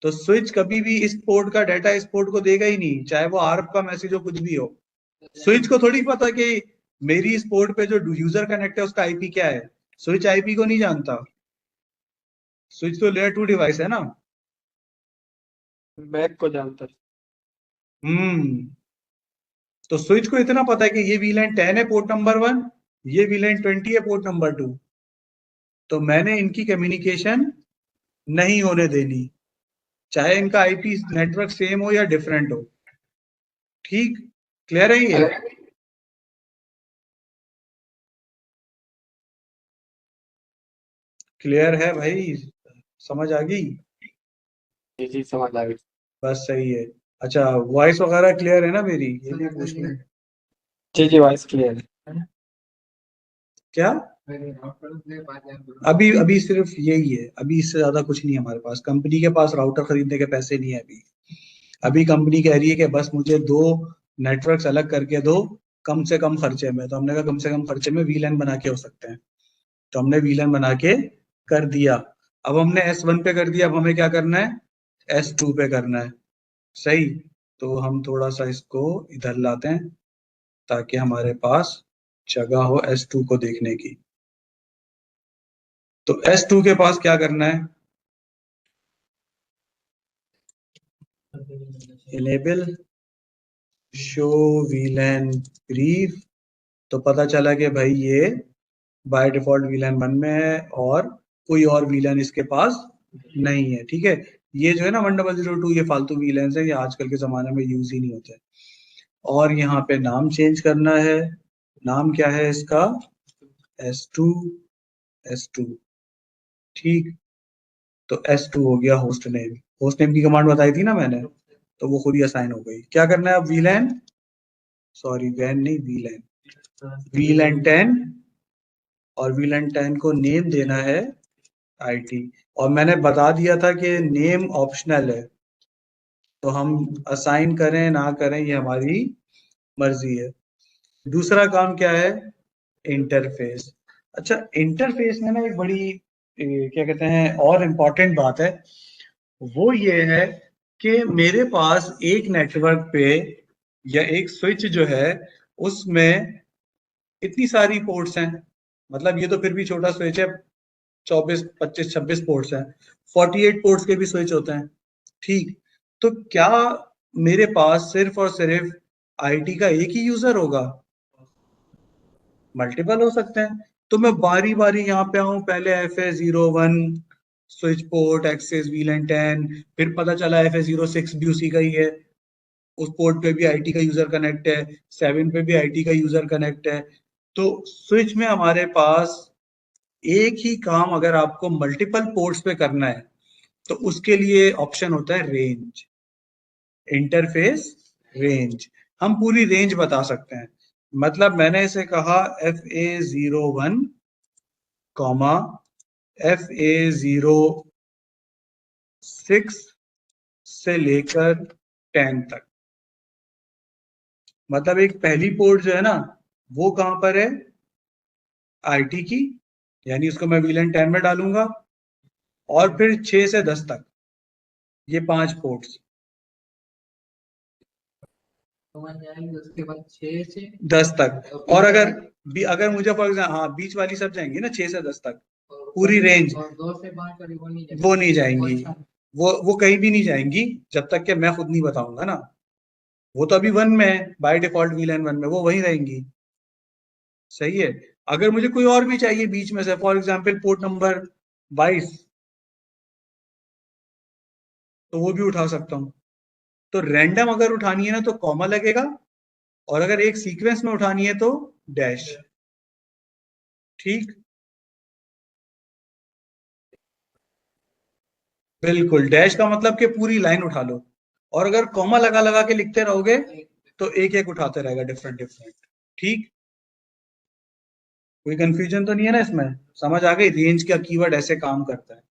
तो स्विच कभी भी इस पोर्ट का डाटा इस पोर्ट को देगा ही नहीं, चाहे वो आर्प का मैसेज हो, कुछ भी हो। स्विच को थोड़ी पता कि मेरी इस पोर्ट पे जो यूजर कनेक्ट है उसका आईपी क्या है। स्विच आईपी को नहीं जानता। स्विच तो लेयर 2 डिवाइस है ना। मैक को जानता है। तो स्विच को इतना पता है कि ये वीलैन 10 है पोर्ट नंबर 1, ये वीलैन 20 है पोर्ट नंबर 2। तो मैंने इनकी कम्युनिकेशन नहीं होने देनी, चाहे इनका आईपी नेटवर्क सेम हो या डिफरेंट हो। ठीक, क्लियर है ये? क्लियर है भाई? समझ आ गई? जी समझ आ गई। बस सही है। अच्छा, वॉइस वगैरह क्लियर है ना मेरी? ये भी पूछ लें। जी वॉइस क्लियर है। क्या? अभी अभी सिर्फ यही है, अभी इससे ज्यादा कुछ नहीं है हमारे पास। कंपनी के पास राउटर खरीदने के पैसे नहीं है अभी। अभी कंपनी कह रही है कि बस मुझे 2 नेटवर्क्स अलग करके दो कम से कम खर्चे में। तो हमने कहा कम से कम खर्चे में वीलैन बना के हो सकते हैं, तो हमने वीलैन बना के कर दिया। अब हमने S1 पे कर दिया, अब हमें क्या करना है? S2 पे करना है। सही, तो हम थोड़ा सा इसको इधर लाते हैं ताकि हमारे पास जगह हो S2 को देखने की। तो S2 के पास क्या करना है? Enable show वीलैन brief. तो पता चला कि भाई ये बाय डिफॉल्ट वीलैन 1 में है और कोई और वीलैन इसके पास नहीं है। ठीक है, ये जो है ना 1002 ये फालतू वीलैन है, ये आजकल के जमाने में यूज ही नहीं होते। और यहाँ पे नाम चेंज करना है। नाम क्या है इसका? S2 S2। ठीक, तो S2 हो गया होस्ट नेम। होस्ट नेम की कमांड बताई थी ना मैंने, तो वो खुद ही असाइन हो गई। क्या करना है अब? वीलैन, सॉरी वैन नहीं, वीलैन, वीलैन 10, और वीलैन 10 को नेम देना है IT। और मैंने बता दिया था कि नेम ऑप्शनल है, तो हम असाइन करें ना करें ये हमारी मर्जी है। दूसरा काम क्या है? इंटरफेस। अच्छा, इंटरफेस में ना एक बड़ी क्या कहते हैं और इम्पोर्टेंट बात है, वो ये है कि मेरे पास एक नेटवर्क पे या एक स्विच जो है उसमें इतनी सारी पोर्ट्स हैं। मतलब ये तो फिर भी छोटा स्विच है, 24 25 26 पोर्ट्स हैं, 48 पोर्ट्स के भी स्विच होते हैं। ठीक, तो क्या मेरे पास सिर्फ और सिर्फ IT का एक ही यूजर होगा? मल्टीपल हो सकते हैं। तो मैं बारी बारी यहाँ पे आऊं, पहले FA01 स्विच पोर्ट एक्सेस वीलैन 10, फिर पता चला FA06 भी उसी का ही है, उस पोर्ट पे भी IT का यूजर कनेक्ट है, 7 पे भी IT का यूजर कनेक्ट है। तो स्विच में हमारे पास एक ही काम अगर आपको मल्टीपल पोर्ट्स पे करना है तो उसके लिए ऑप्शन होता है रेंज, इंटरफेस रेंज। हम पूरी रेंज बता सकते हैं। मतलब मैंने इसे कहा FA01 कॉमा FA06 से लेकर 10 तक। मतलब एक पहली पोर्ट जो है ना वो कहां पर है? IT की, यानी उसको मैं वीलैन 10 में डालूंगा। और फिर 6 से 10 तक ये 5 पोर्ट्स। उसके बाद 6 से 10 तक, और अगर मुझे फॉर एग्जाम्पल, हाँ बीच वाली सब जाएंगी ना 6 से 10 तक, पूरी रेंज, और 2 से 5 वाली वो नहीं जाएंगी, वो कहीं भी नहीं जाएंगी जब तक कि मैं खुद नहीं बताऊंगा ना। वो तो अभी 1 में है बाय डिफॉल्ट, VLAN 1 में, वो वहीं रहेंगी। सही है। अगर मुझे कोई और भी चाहिए बीच में से, फॉर एग्जाम्पल पोर्ट नंबर 22, तो वो भी उठा सकता हूँ। तो रैंडम अगर उठानी है ना तो कॉमा लगेगा, और अगर एक सीक्वेंस में उठानी है तो डैश। ठीक, बिल्कुल, डैश का मतलब कि पूरी लाइन उठा लो, और अगर कॉमा लगा लगा के लिखते रहोगे तो एक एक उठाते रहेगा डिफरेंट डिफरेंट। ठीक, कोई कंफ्यूजन तो नहीं है ना इसमें? समझ आ गई? रेंज का कीवर्ड ऐसे काम करता है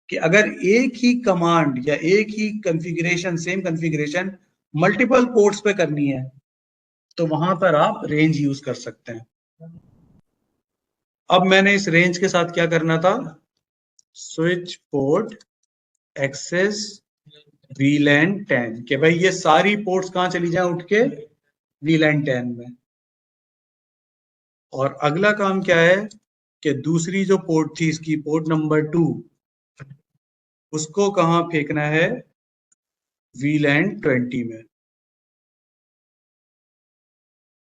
कि अगर एक ही कमांड या एक ही configuration, same configuration multiple ports पे करनी है तो वहां पर आप रेंज यूज कर सकते हैं। अब मैंने इस रेंज के साथ क्या करना था, स्विच पोर्ट एक्सेस VLAN 10, कि भाई ये सारी पोर्ट्स कहां चली जाए, उठ के VLAN 10 में। और अगला काम क्या है कि दूसरी जो पोर्ट थी इसकी, पोर्ट नंबर 2, उसको कहां फेंकना है, VLAN 20 में।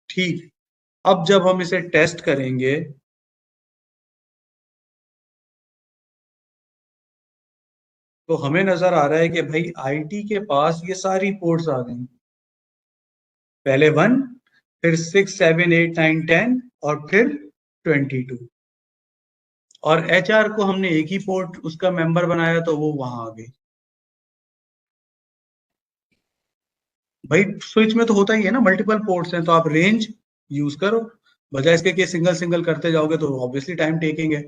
ठीक, अब जब हम इसे टेस्ट करेंगे तो हमें नजर आ रहा है कि भाई IT के पास ये सारी पोर्ट्स आ गई, पहले 1, फिर 6, 7, 8, 9, 10 और फिर 22। और HR को हमने एक ही पोर्ट उसका मेंबर बनाया तो वो वहां आ गई। भाई स्विच में तो होता ही है ना, मल्टीपल पोर्ट्स हैं, तो आप रेंज यूज करो, बजाय इसके कि सिंगल सिंगल करते जाओगे तो ऑब्वियसली टाइम टेकिंग है।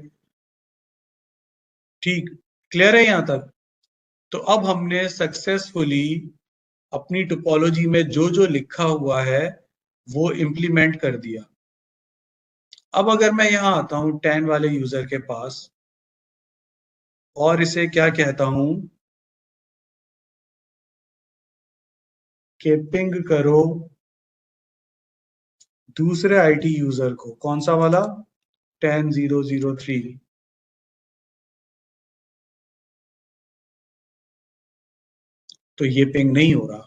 ठीक, क्लियर है यहां तक? तो अब हमने सक्सेसफुली अपनी टोपोलॉजी में जो जो लिखा हुआ है वो इंप्लीमेंट कर दिया। अब अगर मैं यहां आता हूं 10 वाले यूजर के पास और इसे क्या कहता हूं कि पिंग करो दूसरे IT यूजर को, कौन सा वाला, 10003, तो ये पिंग नहीं हो रहा।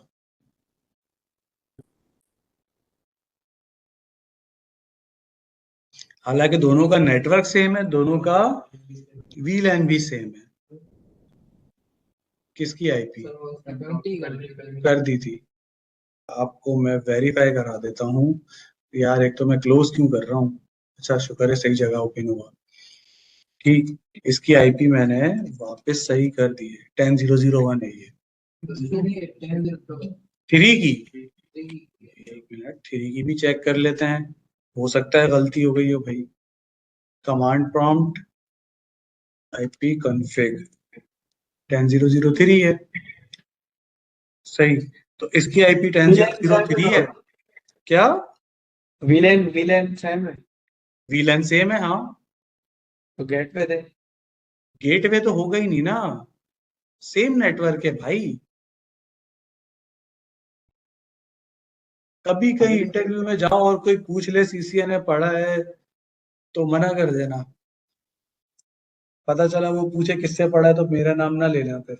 हालांकि दोनों का नेटवर्क सेम है, दोनों का VLAN भी सेम है। किसकी IP कर दी थी? आपको मैं वेरीफाई करा देता हूँ यार, एक तो मैं क्लोज क्यों कर रहा हूँ। अच्छा शुक्र है सही जगह ओपन हुआ। ठीक, इसकी IP मैंने वापस सही कर दी है, 10001 है ये। 3 की, एक मिनट, 3 की भी चेक कर लेते हैं, हो सकता है गलती हो गई हो भाई। कमांड प्रॉम्प्ट IP config 10003 है, सही। तो इसकी IP 10003 है। क्या VLAN सेम है, VLAN सेम है? हाँ, तो गेट पे दे। गेटवे तो होगा ही नहीं ना, सेम नेटवर्क है भाई। कभी कहीं इंटरव्यू में जाओ और कोई पूछ ले CCNA पढ़ा है तो मना कर देना, पता चला वो पूछे किससे पढ़ा है तो मेरा नाम ना लेना, फिर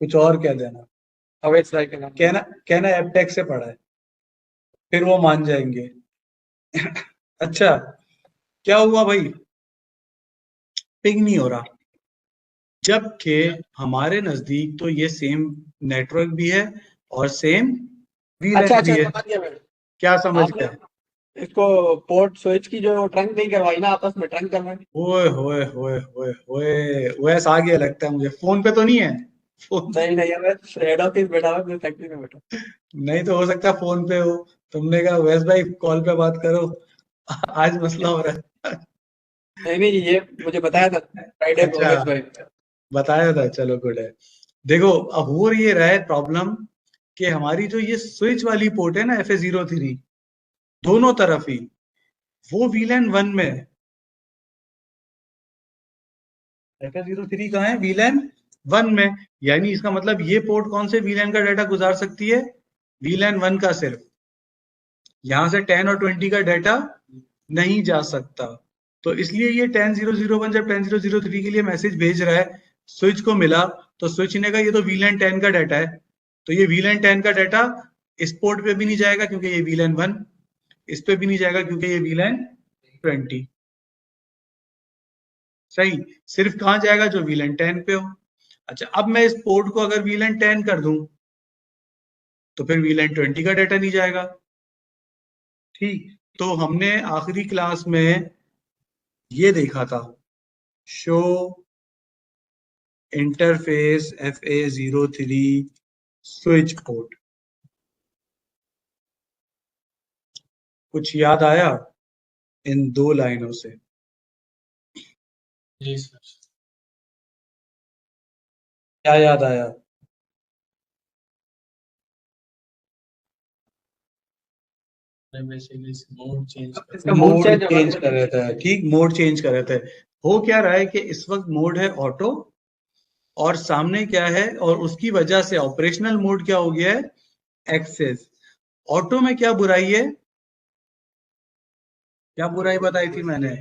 कुछ और कह देना, कहना कहना एपटेक से पढ़ा है, फिर वो मान जाएंगे। अच्छा, क्या हुआ भाई, पिंग नहीं हो रहा, जबकि हमारे नजदीक तो ये सेम नेटवर्क भी है और सेम VLAN भी है। समझ गया मैं। क्या समझ आपने गया? इसको पोर्ट स्विच की जो ट्रंक नहीं करवाई ना, आपस में ट्रंक करवाई। ओए होए होए होए होए, OS आ गया लगता है मुझे। फोन पे तो नहीं है? फोन नहीं नहीं, मैं हेड ऑफिस बैठा हुआ, मैं फैक्ट्री में बैठा। नहीं तो हो सकता है फोन पे हो, तुमने कहा वैस भाई कॉल पे बात करो, आज मसला हो रहा है। नहीं नहीं, ये मुझे बताया था फ्राइडे को अच्छा, भाई। बताया था, चलो गुड है। देखो अब हो ये रहा है प्रॉब्लम कि हमारी जो ये स्विच वाली पोर्ट है ना FA03, दोनों तरफ ही वो VLAN 1 में है। FA03 कहाँ है? VLAN 1 में। यानी इसका मतलब ये पोर्ट कौन से VLAN का डाटा गुजार सकती है? VLAN 1 का सिर्फ। यहां से 10 और 20 का डाटा नहीं जा सकता। तो इसलिए ये 10001 जब 10003 के लिए मैसेज भेज रहा है, स्विच को मिला, तो स्विच ने कहा ये तो VLAN 10 का डाटा है, तो ये VLAN 10 का डाटा इस पोर्ट पे भी नहीं जाएगा क्योंकि ये VLAN 1, इस पे भी नहीं जाएगा क्योंकि ये VLAN 20। सही, सिर्फ कहां जाएगा जो VLAN 10 पे हो। अच्छा, अब मैं इस पोर्ट को अगर VLAN 10 कर दूं तो फिर VLAN 20 का डाटा नहीं जाएगा। ठीक, तो हमने आखिरी क्लास में ये देखा था, show interface FA03 switch port. कुछ याद आया इन 2 लाइनों से? जी सर। क्या याद आया? मोड चेंज मोड चेंज कर रहे थे। ठीक, मोड चेंज कर रहे थे। हो क्या रहा है कि इस वक्त मोड है ऑटो, और सामने क्या है, और उसकी वजह से ऑपरेशनल मोड क्या हो गया है, एक्सेस। ऑटो में क्या बुराई है, क्या बुराई बताई थी मैंने?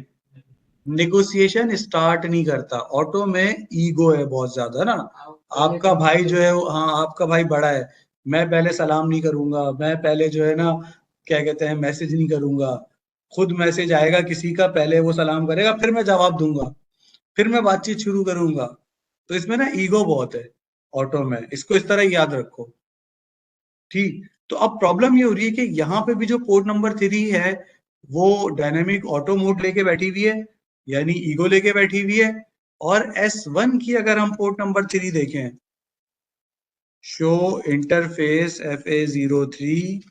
नेगोशिएशन स्टार्ट नहीं करता। ऑटो में ईगो है बहुत ज्यादा ना, आपका भाई जो है, हाँ आपका भाई बड़ा है, मैं पहले सलाम नहीं करूंगा, मैं पहले जो है ना क्या कहते हैं मैसेज नहीं करूंगा, खुद मैसेज आएगा किसी का, पहले वो सलाम करेगा फिर मैं जवाब दूंगा, फिर मैं बातचीत शुरू करूंगा। तो इसमें ना ईगो बहुत है ऑटो में, इसको इस तरह याद रखो। ठीक, तो अब प्रॉब्लम ये हो रही है कि यहाँ पे भी जो पोर्ट नंबर 3 है वो डायनेमिक ऑटो मोड लेके बैठी हुई है, यानी ईगो लेके बैठी हुई है। और S1 की अगर हम पोर्ट नंबर 3 देखें, show interface FA03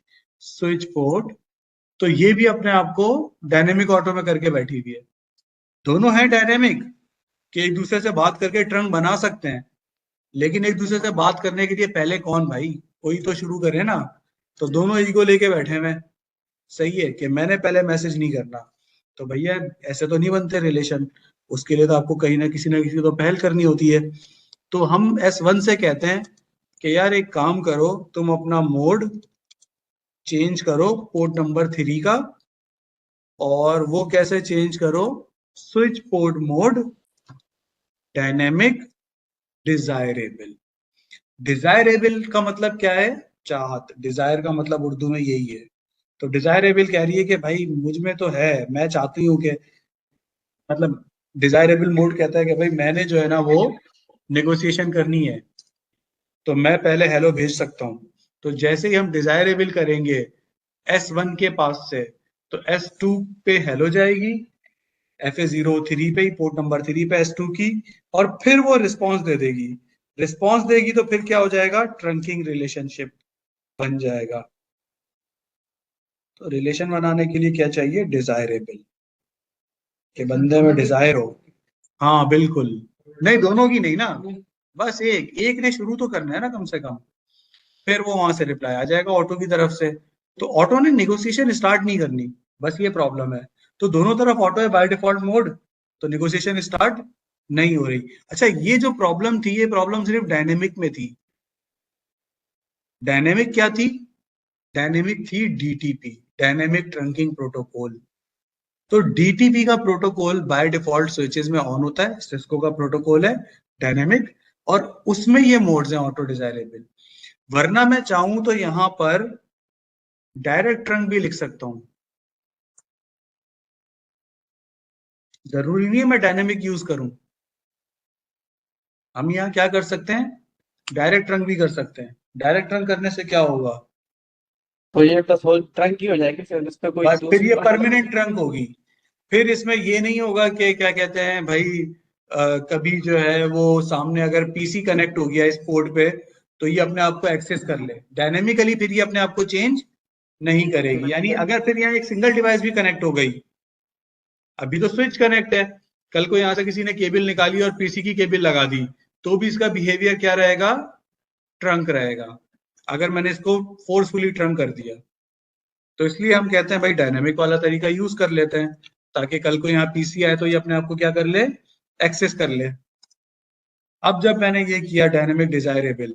switch port, तो ये भी अपने आप को डायनेमिक ऑटो में करके बैठी हुई है। दोनों है डायनेमिक कि एक दूसरे से बात करके ट्रंक बना सकते हैं, लेकिन एक दूसरे से बात करने के लिए पहले कौन, भाई कोई तो शुरू करे ना। तो दोनों ईगो लेके बैठे हुए, सही है कि मैंने पहले मैसेज नहीं करना। तो भैया ऐसे तो नहीं बनते रिलेशन, उसके लिए तो आपको कहीं ना किसी तो पहल करनी होती है। तो हम S1 से कहते हैं कि यार एक काम करो, तुम अपना मोड चेंज करो पोर्ट नंबर 3 का, और वो कैसे चेंज करो, switch port mode dynamic desirable. Desirable का मतलब क्या है, चाहत। डिजायर का मतलब उर्दू में यही है। तो डिजायरेबल कह रही है कि भाई मुझ में तो है, मैं चाहती हूँ कि, मतलब डिजायरेबल मोड कहता है कि भाई मैंने जो है ना वो नेगोशिएशन करनी है, तो मैं पहले हेलो भेज सकता हूँ। तो जैसे ही हम डिजायरेबल करेंगे S1 के पास से, तो S2 पे हेलो जाएगी, FA03 पे ही पोर्ट नंबर 3 पे S2 की, और फिर वो रिस्पॉन्स दे देगी। रिस्पॉन्स देगी तो फिर क्या हो जाएगा, ट्रंकिंग रिलेशनशिप बन जाएगा। तो रिलेशन बनाने के लिए क्या चाहिए, डिजायरेबल, कि बंदे में डिजायर हो। हाँ बिल्कुल, नहीं दोनों की नहीं ना, बस एक ने शुरू तो करना है ना कम से कम, फिर वो वहां से रिप्लाई आ जाएगा ऑटो की तरफ से। तो ऑटो ने नेगोशिएशन स्टार्ट नहीं करनी, बस ये प्रॉब्लम है। तो दोनों तरफ ऑटो है बाय डिफॉल्ट मोड, तो नेगोशिएशन स्टार्ट नहीं हो रही। अच्छा, ये जो प्रॉब्लम थी, ये प्रॉब्लम सिर्फ डायनेमिक में थी। डायनेमिक क्या थी, डायनेमिक थी DTP, डायनेमिक ट्रंकिंग प्रोटोकॉल। तो DTP का प्रोटोकॉल बाय डिफॉल्ट स्विचेस में ऑन होता है, सिस्को का प्रोटोकॉल है डायनेमिक, और उसमें ये मोड्स हैं ऑटो डिजायरेबल। वरना मैं चाहूं तो यहां पर डायरेक्ट ट्रंक भी लिख सकता हूं, जरूरी नहीं है मैं डायनेमिक यूज करूं। हम यहाँ क्या कर सकते हैं, डायरेक्ट ट्रंक भी कर सकते हैं। डायरेक्ट ट्रंक करने से क्या होगा, तो ये तो फुल ट्रंक ही हो जाएगी, फिर इस पे कोई बस फिर दूसरी ये बात परमानेंट ट्रंक होगी। फिर इसमें ये नहीं होगा कि क्या कहते हैं भाई, कभी जो है वो सामने अगर PC कनेक्ट हो गया इस पोर्ट पे, तो ये अपने आप को एक्सेस कर ले डायनेमिकली, फिर ये अपने आप को चेंज नहीं करेगी। यानी अगर फिर यहाँ एक सिंगल डिवाइस भी कनेक्ट हो गई, अभी तो स्विच कनेक्ट है, कल को यहाँ से किसी ने केबल निकाली और PC की केबल लगा दी, तो भी इसका बिहेवियर क्या रहेगा, ट्रंक रहेगा, अगर मैंने इसको फोर्सफुली ट्रंक कर दिया। तो इसलिए हम कहते हैं भाई डायनेमिक वाला तरीका यूज कर लेते हैं, ताकि कल को यहाँ PC आए तो ये अपने आप को क्या कर ले, एक्सेस कर ले। अब जब मैंने ये किया डायनेमिक डिजायरेबल,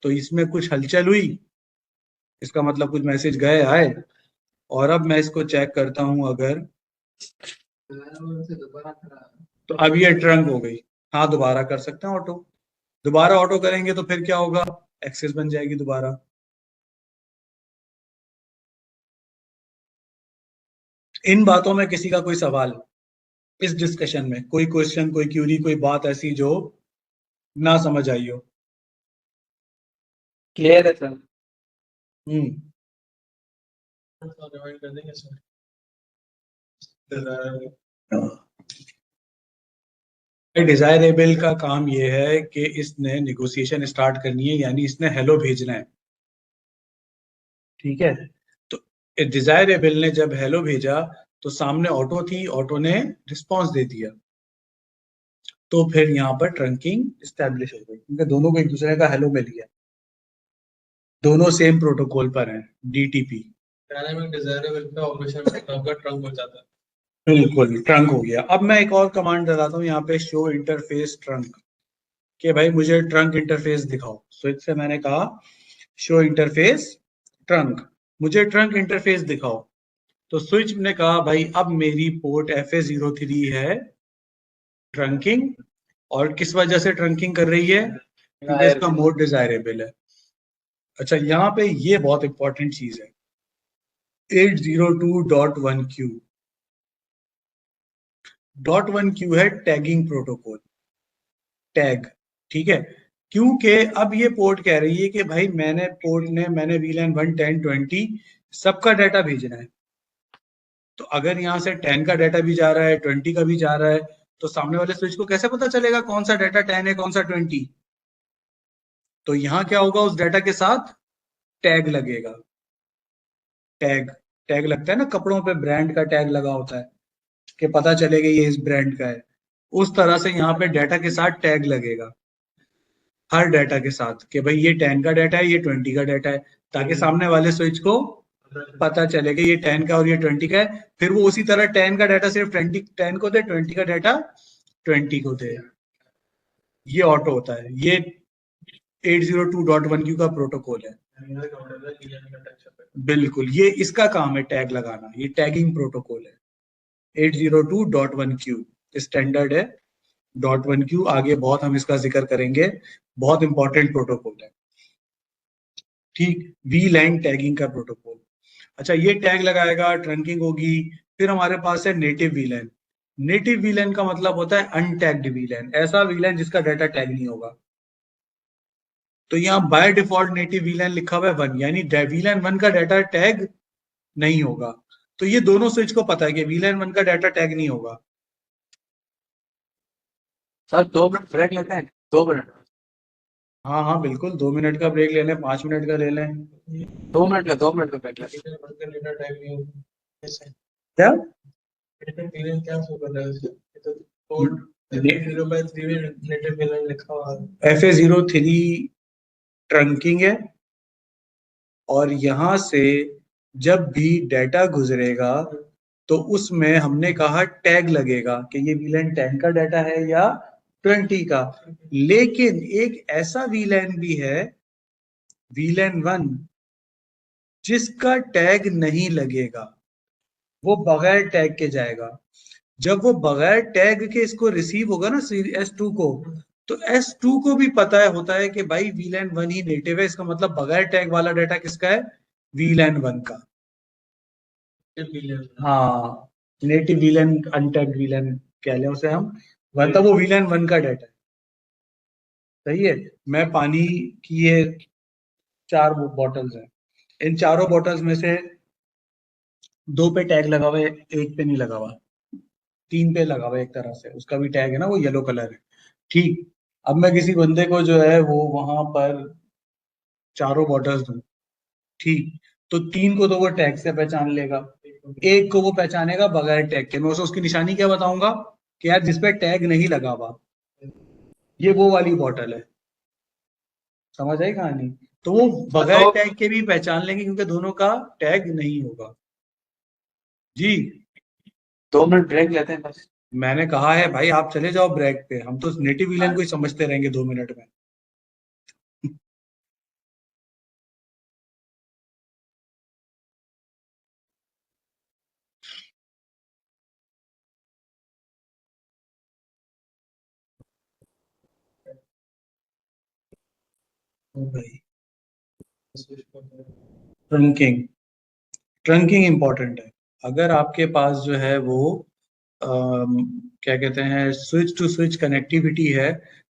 तो इसमें कुछ हलचल हुई, इसका मतलब कुछ मैसेज गए आए, और अब मैं इसको चेक करता हूं अगर, तो अब ये ट्रंक हो गई। हाँ दोबारा कर सकते हैं ऑटो, दोबारा ऑटो करेंगे तो फिर क्या होगा, एक्सेस बन जाएगी दोबारा। इन बातों में किसी का कोई सवाल, इस डिस्कशन में कोई क्वेश्चन, कोई क्यूरी, कोई बात ऐसी जो ना समझ आई हो? क्लियर है सर। रिमाइंड कर देंगे सर। डिजायरेबल का काम ये है कि इसने नेगोशिएशन स्टार्ट करनी है, यानी इसने हेलो भेजना है, ठीक है। तो डिजायरेबल ने जब हेलो भेजा तो सामने ऑटो थी, ऑटो ने रिस्पांस दे दिया, तो फिर यहाँ पर ट्रंकिंग स्टैब्लिश हो गई, क्योंकि दोनों को एक दूसरे का हेलो मिल गया, दोनों सेम प्रोटोकॉल पर हैं, डीटीपी। डायनामिक डिजायरेबल पे ऑपरेशन में आपका ट्रंक हो जाता है। बिल्कुल ट्रंक हो गया। अब मैं एक और कमांड लगाता हूँ यहाँ पे, शो इंटरफेस ट्रंक, कि भाई मुझे ट्रंक इंटरफेस दिखाओ। स्विच से मैंने कहा शो इंटरफेस ट्रंक, मुझे ट्रंक इंटरफेस दिखाओ। तो स्विच ने कहा भाई अब मेरी पोर्ट FA03 है ट्रंकिंग, और किस वजह से ट्रंकिंग कर रही है, क्योंकि इसका मोड डिजायरेबल है। अच्छा यहाँ पे ये बहुत इंपॉर्टेंट चीज है, 802.1q, .1q है टैगिंग प्रोटोकॉल, टैग, ठीक है। क्योंकि अब ये पोर्ट कह रही है कि भाई मैंने VLAN 1, 10, 20 सबका डाटा भेजना है। तो अगर यहाँ से 10 का डाटा भी जा रहा है, 20 का भी जा रहा है, तो सामने वाले स्विच को कैसे पता चलेगा कौन सा डाटा 10 है, कौन सा 20? तो यहाँ क्या होगा, उस डाटा के साथ टैग लगेगा। टैग, टैग लगता है ना कपड़ों पे, ब्रांड का टैग लगा होता है कि पता चलेगा ये इस ब्रांड का है। उस तरह से यहाँ पे डाटा के साथ टैग लगेगा, हर डाटा के साथ, कि भाई ये 10 का डाटा है, ये 20 का डाटा है, ताकि सामने वाले स्विच को पता चलेगा ये 10 का और ये 20 का है। फिर वो उसी तरह 10 का डाटा सिर्फ 10 को दे, 20 का डाटा 20 को दे। ये ऑटो होता है, ये 802.1q का प्रोटोकॉल है। बिल्कुल, ये इसका काम है टैग लगाना, ये टैगिंग प्रोटोकॉल है। 802.1q स्टैंडर्ड है, .1q आगे बहुत हम इसका जिक्र करेंगे, बहुत इंपॉर्टेंट प्रोटोकॉल है, ठीक। VLAN टैगिंग का प्रोटोकॉल। अच्छा ये टैग लगाएगा, ट्रंकिंग होगी। फिर हमारे पास है नेटिव VLAN। नेटिव VLAN का मतलब होता है अनटैग्ड VLAN, ऐसा VLAN जिसका डाटा टैग नहीं होगा। तो यहाँ बाय डिफॉल्ट नेटिव VLAN लिखा हुआ है 1, यानी VLAN 1 का डाटा टैग नहीं होगा। तो ये दोनों स्विच को पता है कि VLAN 1 का डाटा टैग नहीं होगा। सर 2 मिनट ब्रेक लेते हैं, 2 मिनट। हाँ हाँ बिल्कुल, 2 मिनट का ब्रेक ले लें, 5 मिनट का ले लें। 2 मिनट का, 2 मिनट का ब्रेक लेते क्या FA03 ट्रंकिंग है, और यहां से जब भी डाटा गुजरेगा तो उसमें हमने कहा टैग लगेगा कि ये VLAN 10 का डाटा है या 20 का। लेकिन एक ऐसा VLAN भी है, VLAN 1, जिसका टैग नहीं लगेगा, वो बगैर टैग के जाएगा। जब वो बगैर टैग के इसको रिसीव होगा ना S2 को, तो S2 को भी पता है होता है कि भाई VLAN 1 ही नेटिव है, इसका मतलब बगैर टैग वाला डाटा किसका है, VLAN 1 का। हाँ नेटिव VLAN, अनटैग्ड VLAN कह लें उसे हम, मतलब वो VLAN 1 का डाटा है। सही है। मैं पानी की ये 4 बॉटल्स हैं, इन चारों बॉटल्स में से 2 पे टैग लगा हुआ है, 1 पे नहीं लगा हुआ, 3 पे लगा हुआ है, एक तरह से उसका भी टैग है ना, वो येलो कलर है, ठीक। अब मैं किसी बंदे को जो है वो वहां पर चारों बॉटल्स दूं, ठीक, तो 3 को तो वो टैग से पहचान लेगा, 1 को वो पहचानेगा बगैर टैग के। मैं उसे उसकी निशानी क्या बताऊंगा कि यार जिसपे टैग नहीं लगा हुआ, ये वो वाली बॉटल है। समझ आई कहानी? तो वो बगैर टैग के भी पहचान लेंगे, क्योंकि दोनों का टैग नहीं होगा। जी 2 मिनट ब्रेक लेते हैं बस। मैंने कहा है भाई आप चले जाओ ब्रेक पे, हम तो नेटिव VLAN को ही समझते रहेंगे 2 मिनट में। भाई ट्रंकिंग इंपॉर्टेंट है। अगर आपके पास जो है वो क्या कहते हैं स्विच टू स्विच कनेक्टिविटी है,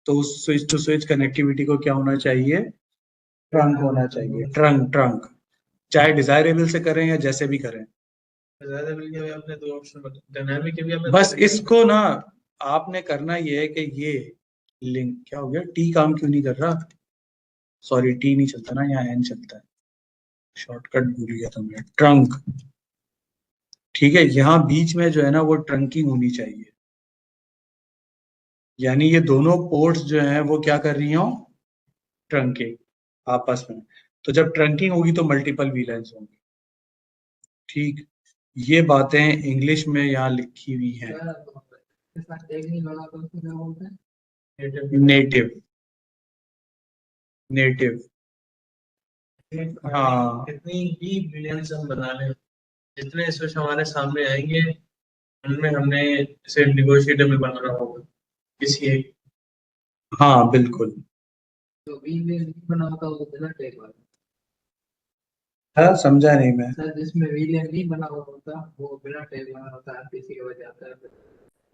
तो उस स्विच टू स्विच कनेक्टिविटी को क्या होना चाहिए? ट्रंक होना चाहिए। ट्रंक चाहे डिजायरेबल से करें या जैसे भी करें। डिजायरेबल के भी आपने दो ऑप्शन बताए, डायनामिक के भी आपने बस इसको ना आपने करना ये है कि ये लिंक क्या हो गया, टी काम क्यों नहीं कर रहा? सॉरी टी नहीं चलता ना, यहाँ एन चलता है, शॉर्टकट भूल गया था मैं। ट्रंक, ठीक है, यहाँ बीच में जो है ना वो ट्रंकिंग होनी चाहिए, यानी ये दोनों पोर्ट्स जो हैं वो क्या कर रही हो? ट्रंकिंग आपस में। तो जब ट्रंकिंग होगी तो मल्टीपल वीलेंस होंगे। ठीक, ये बातें इंग्लिश में यहाँ लिखी हुई हैं। नेटिव नेटिव हाँ, कितनी ही बिलियंस हम बना लें, जितने स्विच हमारे सामने आएंगे उनमें हमने इसे निगोशिएटेबल बनाना होगा किसी एक। हाँ बिल्कुल। तो वीलेन बना होता वो बिना टैग वाला। हाँ समझा नहीं मैं। सर जिसमें वीलेन नहीं बना हुआ होता वो बिना टैग वाला होता है, किसी की वजह आता है।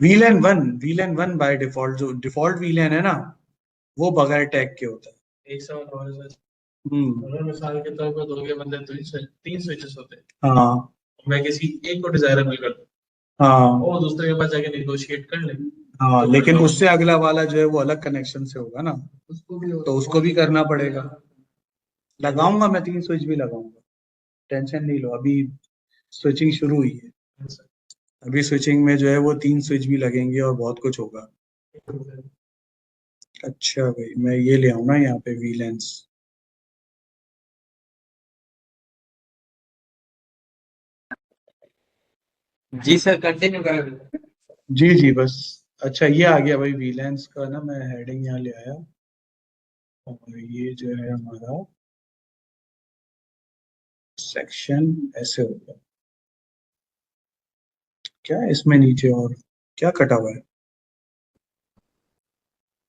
वीलेन वन बाय डिफॉल्ट, जो डिफॉल्ट वीलेन है ना वो बगैर टैग के होता है। एक सवाल और है सर, हम्म, अगर मिसाल के तौर पर दो के बदले तीन स्विचेस होते हैं, हाँ मैं किसी एक को डिजायरेबल कर दूं हाँ और दूसरे के पास जाके नेगोशिएट कर ले, हाँ, तो लेकिन फिर उससे अगला वाला जो है वो अलग कनेक्शन से होगा ना, तो उसको भी करना पड़ेगा। लगाऊंगा मैं 3 स्विच भी लगाऊंगा, टेंशन नहीं लो, अभी स्विचिंग शुरू हुई है। अभी स्विचिंग में जो है वो 3 स्विच भी लगेंगे और बहुत कुछ होगा। अच्छा भाई, मैं ये ले आऊँ ना यहाँ पे वीलेंस। जी सर कंटिन्यू करें। जी जी बस, अच्छा ये आ गया भाई वीलेंस का ना, मैं हेडिंग यहाँ ले आया, और ये जो है हमारा सेक्शन ऐसे होगा। क्या है इसमें नीचे और क्या कटा हुआ है?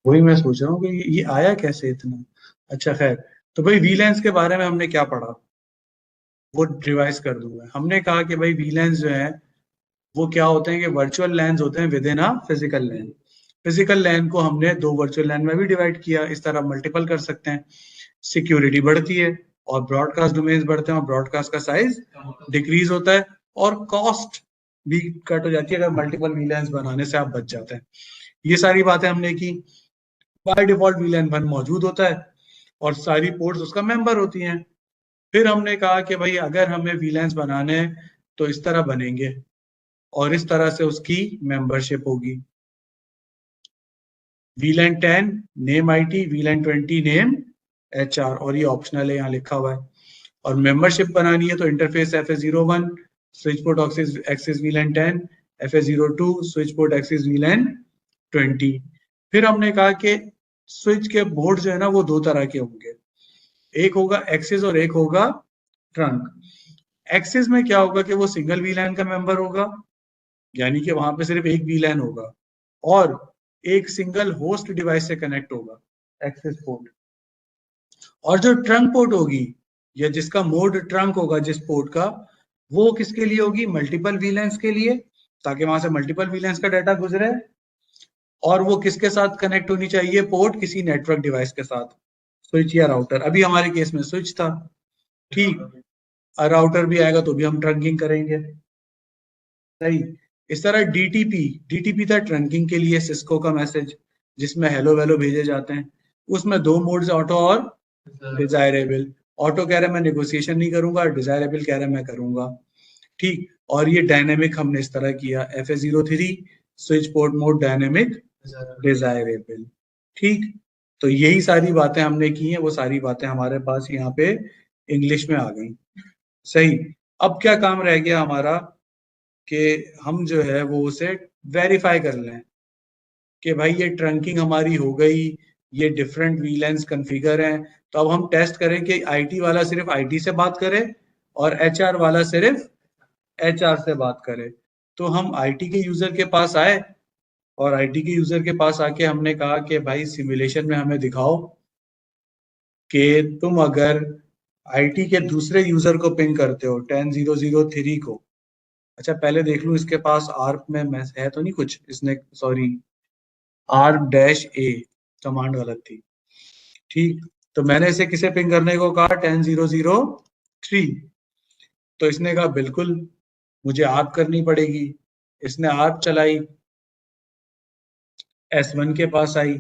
वही मैं सोच रहा हूँ कि ये आया कैसे इतना। अच्छा खैर, तो भाई वीलेंस के बारे में हमने क्या पढ़ा वो रिवाइज कर दूंगा। हमने कहा कि भाई वीलेंस जो है वो क्या होते हैं कि वर्चुअल लैन्स होते हैं within a physical LAN. Physical LAN को हमने 2 वर्चुअल लैन में भी डिवाइड किया, इस तरह मल्टीपल कर सकते हैं। सिक्योरिटी बढ़ती है और ब्रॉडकास्ट डोमेन्स बढ़ते हैं और ब्रॉडकास्ट का साइज डिक्रीज होता है, और कॉस्ट भी कट हो जाती है अगर मल्टीपल वीलैन्स बनाने से आप बच जाते हैं। ये सारी बातें हमने की। बाय डिफॉल्ट वीलैन 1 मौजूद होता है और सारी पोर्ट्स उसका मेंबर होती हैं। फिर हमने कहा कि भाई अगर हमें वीलैन्स बनाने हैं तो इस तरह बनेंगे और इस तरह से उसकी मेंबरशिप होगी। वीलैन 10 नेम आईटी, वीलैन 20 नेम एचआर, और ये ऑप्शनल है यहाँ लिखा हुआ है। और मेंबरशिप बनानी है तो interface FS01 switch port axis वीलैन 10, FS02 switch port axis वीलैन 20। फिर हमने कहा कि स्विच के बोर्ड जो है ना वो 2 तरह के होंगे, एक होगा एक्सिस और एक होगा ट्रंक। एक्सिस में क्या होगा कि वो सिंगल वीलैन का मेंबर होगा, यानी कि वहां पे सिर्फ एक वीलैन होगा और एक सिंगल होस्ट डिवाइस से कनेक्ट होगा, एक्सेस पोर्ट। और जो ट्रंक पोर्ट होगी या जिसका मोड ट्रंक होगा जिस पोर्ट का, वो किसके लिए होगी? मल्टीपल वीलैंस के लिए, ताकि वहां से मल्टीपल वीलैंस का डाटा गुजरे। और वो किसके साथ कनेक्ट होनी चाहिए? पोर्ट किसी नेटवर्क डिवाइस के साथ, स्विच या राउटर। अभी हमारे केस में स्विच था, ठीक, और राउटर भी आएगा तो भी हम ट्रंकिंग करेंगे, सही। इस तरह डीटीपी था ट्रंकिंग के लिए, सिस्को का मैसेज जिसमें हेलो वेलो भेजे जाते हैं। उसमें 2 मोड्स, ऑटो और डिजायरेबल। ऑटो कह रहा है मैं नेगोशिएशन नहीं करूंगा, डिजायरेबल कह रहा है मैं करूंगा, ठीक। और ये डायनेमिक हमने इस तरह किया, FS03 switch port mode dynamic desirable, ठीक। तो यही सारी बातें हमने की हैं, वो सारी बातें हमारे पास यहाँ पे इंग्लिश में आ गई, सही। अब क्या काम रह गया हमारा कि हम जो है वो उसे वेरीफाई कर लें कि भाई ये ट्रंकिंग हमारी हो गई, ये डिफरेंट वीलैंस कॉन्फ़िगर हैं। तो अब हम टेस्ट करें कि आईटी वाला सिर्फ आईटी से बात करे और एचआर वाला सिर्फ एचआर से बात करे। तो हम आईटी के यूजर के पास आए और आईटी के यूजर के पास आके हमने कहा कि भाई सिमुलेशन में हमें दिखाओ कि तुम अगर आईटी के दूसरे यूजर को पिंग करते हो 10003 को, अच्छा पहले देख लूं इसके पास आर्प में है तो नहीं कुछ, इसने सॉरी ARP-A कमांड गलत थी, ठीक। तो मैंने इसे किसे पिंग करने को कहा 10003, तो इसने कहा बिल्कुल मुझे आर्प करनी पड़ेगी। इसने आर्प चलाई, S1 के पास आई,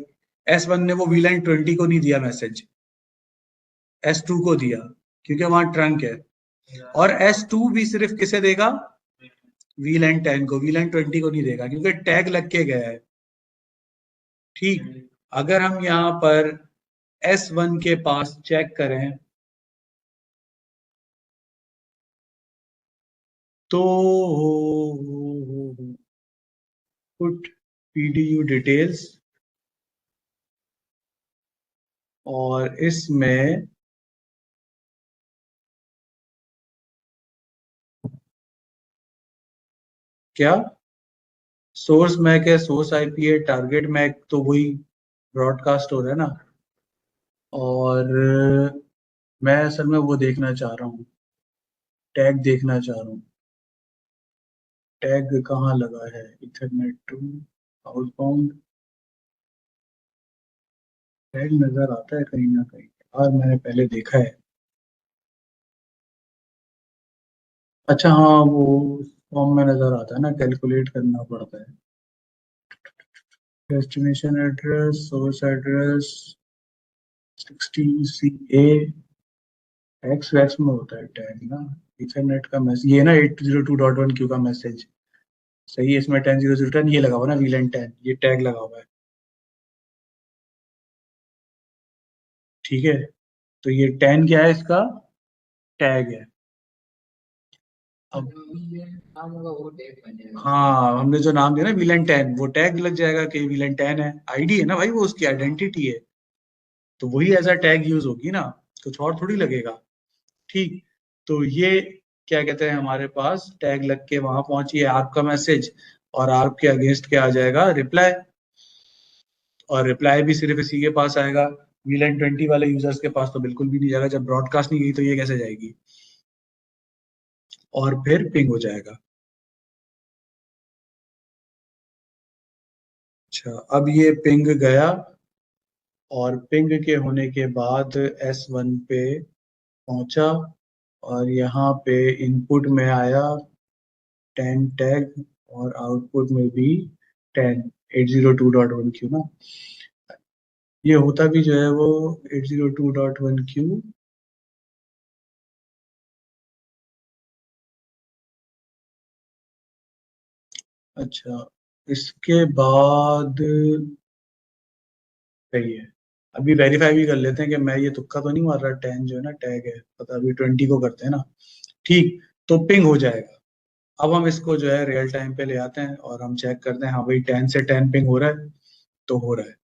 S1 ने वो VLAN 20 को नहीं दिया मैसेज, S2 को दिया क्योंकि वहां ट्रंक है, और S2 भी सिर्फ किसे देगा VLAN 10 को, VLAN 20 को नहीं देगा क्योंकि टैग लग के गया है, ठीक। अगर हम यहाँ पर S1 के पास चेक करें तो पुट PDU डिटेल्स, और इसमें क्या सोर्स मैक है, सोर्स आईपी है, टारगेट मैक तो वही ब्रॉडकास्ट हो रहा है ना, और मैं असल में वो देखना चाह रहा हूँ, टैग देखना चाह रहा हूँ, टैग कहाँ लगा है, इथरनेट टू आउटबाउंड, टैग नजर आता है कहीं ना कहीं, और मैंने पहले देखा है, अच्छा हाँ वो फॉर्म में नजर आता है ना, कैलकुलेट करना पड़ता है, destination address, source address 16CA x wax में होता है टैग ना, इथरनेट का मैसेज ये ना 802.1q का मैसेज सही है, इसमें 10010 ये लगा हुआ ना VLAN 10, ये टैग लगा हुआ है, ठीक है। तो ये 10 क्या है, इसका टैग है। अब नाम होगा वो टैग बन जाएगा। हाँ हमने जो नाम दिया ना VLAN 10, वो टैग लग जाएगा कि VLAN 10 है, आईडी है ना भाई, वो उसकी आइडेंटिटी है, तो वही एज अ टैग यूज होगी ना, कुछ और थोड़ी लगेगा, ठीक। तो ये क्या कहते हैं, हमारे पास टैग लग के वहां पहुंची है आपका मैसेज, और आपके अगेंस्ट क्या आ जाएगा, रिप्लाई, और रिप्लाई भी सिर्फ इसी के पास आएगा, VLAN 20 वाले यूजर्स के पास तो बिल्कुल भी नहीं जाएगा, जब ब्रॉडकास्ट नहीं गई तो ये कैसे जाएगी, और फिर पिंग हो जाएगा। अच्छा अब ये पिंग गया, और पिंग के होने के बाद S1 पे पहुंचा, और यहाँ पे इनपुट में आया 10 टैग, और आउटपुट में भी 10 802.1q ना, ये होता भी जो है वो 802.1q, अच्छा इसके बाद सही है, अभी वेरीफाई भी कर लेते हैं कि मैं ये तुक्का तो नहीं मार रहा, 10 जो है ना टैग है, पता अभी 20 को करते हैं ना, ठीक। तो पिंग हो जाएगा, अब हम इसको जो है रियल टाइम पे ले आते हैं और हम चेक करते हैं, हाँ भाई 10 से 10 पिंग हो रहा है, तो हो रहा है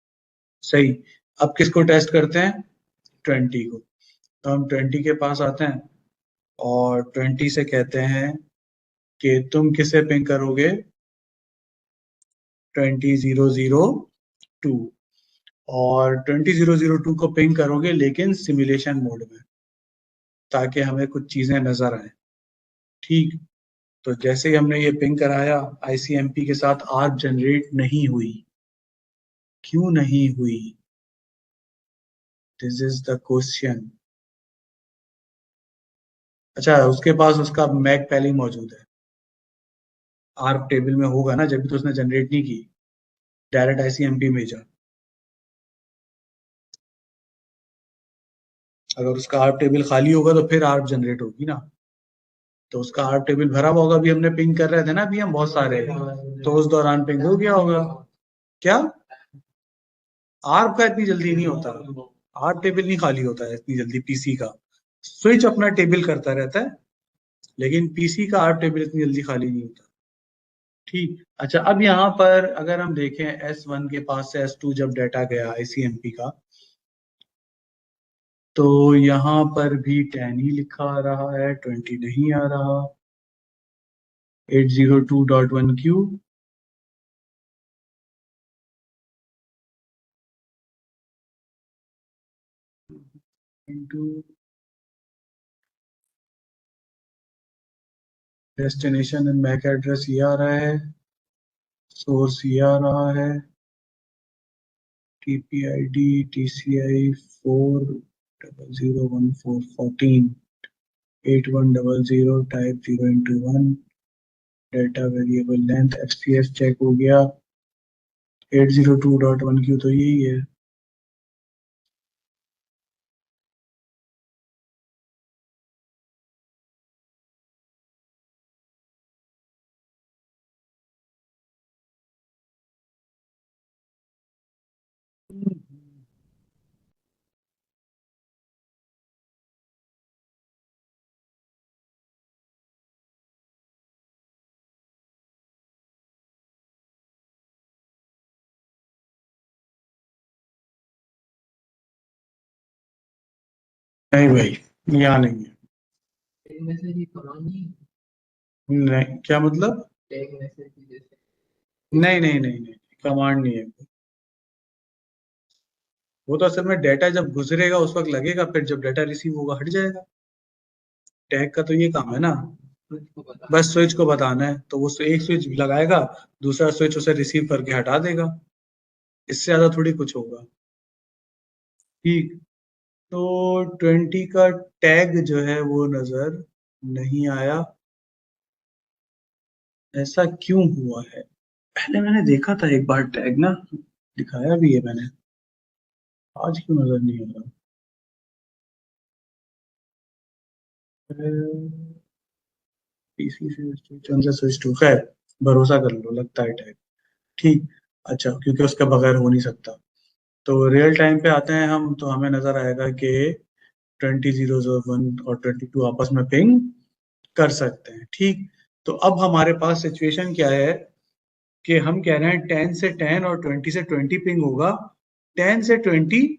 सही। अब किसको टेस्ट करते हैं, 20 को, तो हम 20 के पास आते हैं और 20 से कहते हैं कि तुम किसे पिंग करोगे, 20002, और 20002 को पिंग करोगे लेकिन सिमुलेशन मोड में, ताकि हमें कुछ चीजें नजर आए, ठीक। तो जैसे ही हमने ये पिंग कराया, ICMP के साथ आर्प जनरेट नहीं हुई, क्यों नहीं हुई, दिस इज द क्वेश्चन। अच्छा उसके पास उसका मैक पहले ही मौजूद है, आर्प टेबल में होगा ना, जब भी तो उसने जनरेट नहीं की, डायरेक्ट ICMP में जा, अगर उसका आर्प टेबल खाली होगा तो फिर आर्प जनरेट होगी ना, तो उसका आर्प टेबल भरा हुआ होगा, अभी हमने पिंग कर रहे थे ना अभी हम बहुत सारे, तो उस दौरान पिंग हो गया होगा, क्या आर्प का इतनी जल्दी नहीं होता, आर्प टेबल नहीं खाली होता है इतनी जल्दी, पीसी का स्विच अपना टेबल करता रहता है, लेकिन पीसी का आर्प टेबल इतनी जल्दी खाली नहीं होता, ठीक। अच्छा अब यहाँ पर अगर हम देखें S1 के पास से S2 जब डाटा गया ICMP का, तो यहाँ पर भी 10 ही लिखा आ रहा है, 20 नहीं आ रहा, 802.1q, into destination and MAC address ये आ रहा है, सोर्स ये आ रहा है, TPID TCI 4001414 8100 type 0x1 data variable length XPS check हो गया 802.1Q तो यही है। नहीं भाई यहाँ नहीं है। टैग मैसेज ही कमांड नहीं, नहीं क्या मतलब? टैग मैसेज जैसे नहीं कमांड नहीं है। वो तो असल में डेटा जब गुजरेगा उस वक्त लगेगा, फिर जब डेटा रिसीव होगा हट जाएगा। टैग का तो ये काम है ना, स्विच को बता बस स्विच को बताना है, तो वो एक स्विच लगाएगा, दूसरा स्विच उसे रिसीव करके हटा देगा, इससे ज्यादा थोड़ी कुछ होगा। ठीक, तो 20 का टैग जो है वो नजर नहीं आया, ऐसा क्यों हुआ है? पहले मैंने देखा था एक बार टैग ना, दिखाया भी है मैंने, आज क्यों नजर नहीं आ रहा? पीसी से स्विच ऑन से स्विच टू, खैर भरोसा कर लो, लगता है टैग ठीक। अच्छा, क्योंकि उसके बगैर हो नहीं सकता। तो रियल टाइम पे आते हैं हम, तो हमें नजर आएगा कि 2001 और 22 आपस में पिंग कर सकते हैं। ठीक, तो अब हमारे पास सिचुएशन क्या है कि हम कह रहे हैं 10 से 10 और 20 से 20 पिंग होगा, 10 से 20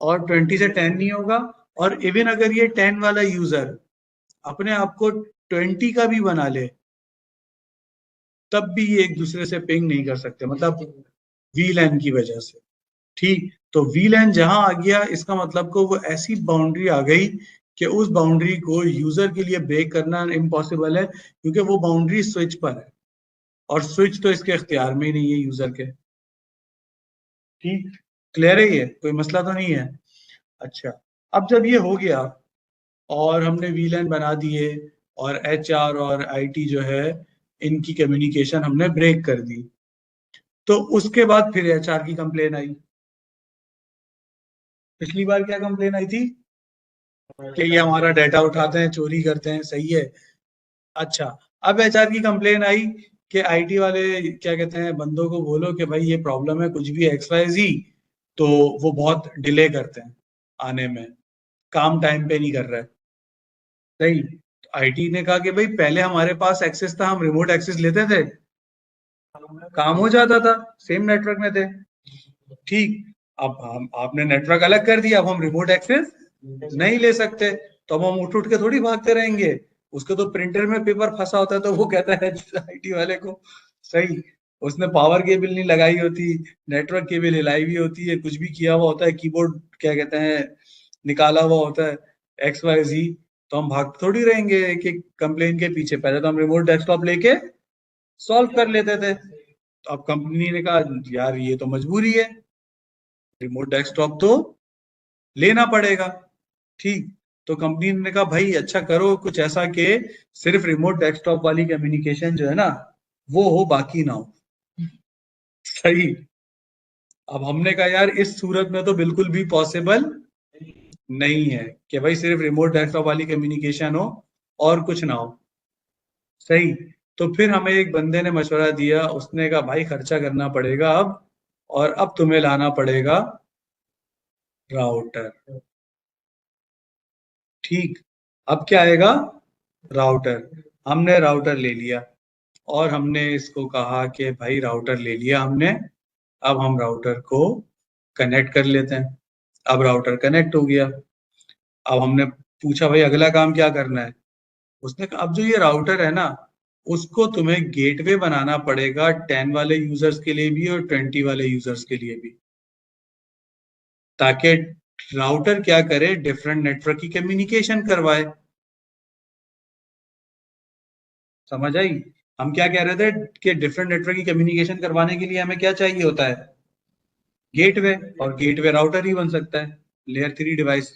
और 20 से 10 नहीं होगा। और इवन अगर ये 10 वाला यूजर अपने आप को 20 का भी बना ले, तब भी ये एक दूसरे से पिंग नहीं कर सकते, मतलब VLAN की वजह से। ठीक, तो VLAN जहां आ गया, इसका मतलब को वो ऐसी बाउंड्री आ गई कि उस बाउंड्री को यूजर के लिए ब्रेक करना इम्पॉसिबल है, क्योंकि वो बाउंड्री स्विच पर है और स्विच तो इसके इख्तियार में ही नहीं है यूजर के। ठीक, क्लियर है? ये कोई मसला तो नहीं है। अच्छा, अब जब ये हो गया और हमने VLAN बना दिए और HR और IT जो है इनकी कम्युनिकेशन हमने ब्रेक कर दी, तो उसके बाद फिर HR की कंप्लेन आई। पिछली बार क्या कंप्लेन आई थी कि ये हमारा डाटा उठाते हैं, चोरी करते हैं, सही है। अच्छा, अब HR की कंप्लेन आई कि IT वाले क्या कहते हैं, बंदों को बोलो कि भाई ये प्रॉब्लम है, कुछ भी XYZ, तो वो बहुत डिले करते हैं आने में, काम टाइम पे नहीं कर रहा है। सही, IT ने कहा कि भाई पहले हमारे पास एक्सेस था, हम रिमोट एक्सेस लेते थे, काम हो जाता था, सेम नेटवर्क में थे। ठीक, अब हम आपने नेटवर्क अलग कर दिया, अब हम रिमोट एक्सेस नहीं ले सकते, तो अब हम उठ के थोड़ी भागते रहेंगे। उसके तो प्रिंटर में पेपर फंसा होता है, तो वो कहता है IT वाले को, सही, उसने पावर केबल नहीं लगाई होती, नेटवर्क केबल हिलाई हुई होती है, कुछ भी किया हुआ होता है, कीबोर्ड क्या कहते हैं निकाला हुआ होता है, XYZ, तो हम भाग थोड़ी रहेंगे कि कंप्लेन के पीछे। पहले तो हम रिमोट डेस्कटॉप लेके सॉल्व कर लेते थे। तो अब कंपनी ने कहा यार ये तो मजबूरी है, रिमोट डेस्कटॉप तो लेना पड़ेगा। ठीक, तो कंपनी ने कहा भाई अच्छा करो कुछ ऐसा कि सिर्फ रिमोट डेस्कटॉप वाली कम्युनिकेशन जो है ना वो हो, बाकी ना हो। सही, अब हमने कहा यार इस सूरत में तो बिल्कुल भी पॉसिबल नहीं है कि भाई सिर्फ रिमोट डेस्कटॉप वाली कम्युनिकेशन हो और कुछ ना हो। सही, तो फिर हमें एक बंदे ने मशवरा दिया, उसने कहा भाई खर्चा करना पड़ेगा अब, और अब तुम्हें लाना पड़ेगा राउटर। ठीक, अब क्या आएगा? राउटर। हमने राउटर ले लिया और हमने इसको कहा कि भाई राउटर ले लिया हमने, अब हम राउटर को कनेक्ट कर लेते हैं। अब राउटर कनेक्ट हो गया। अब हमने पूछा भाई अगला काम क्या करना है? उसने कहा अब जो ये राउटर है ना उसको तुम्हें गेटवे बनाना पड़ेगा 10 वाले यूजर्स के लिए भी और 20 वाले यूजर्स के लिए भी, ताकि राउटर क्या करे, डिफरेंट नेटवर्क की कम्युनिकेशन करवाए। समझ आई? हम क्या कह रहे थे कि डिफरेंट नेटवर्क की कम्युनिकेशन करवाने के लिए हमें क्या चाहिए होता है, गेटवे, और गेटवे राउटर ही बन सकता है, लेयर 3 डिवाइस।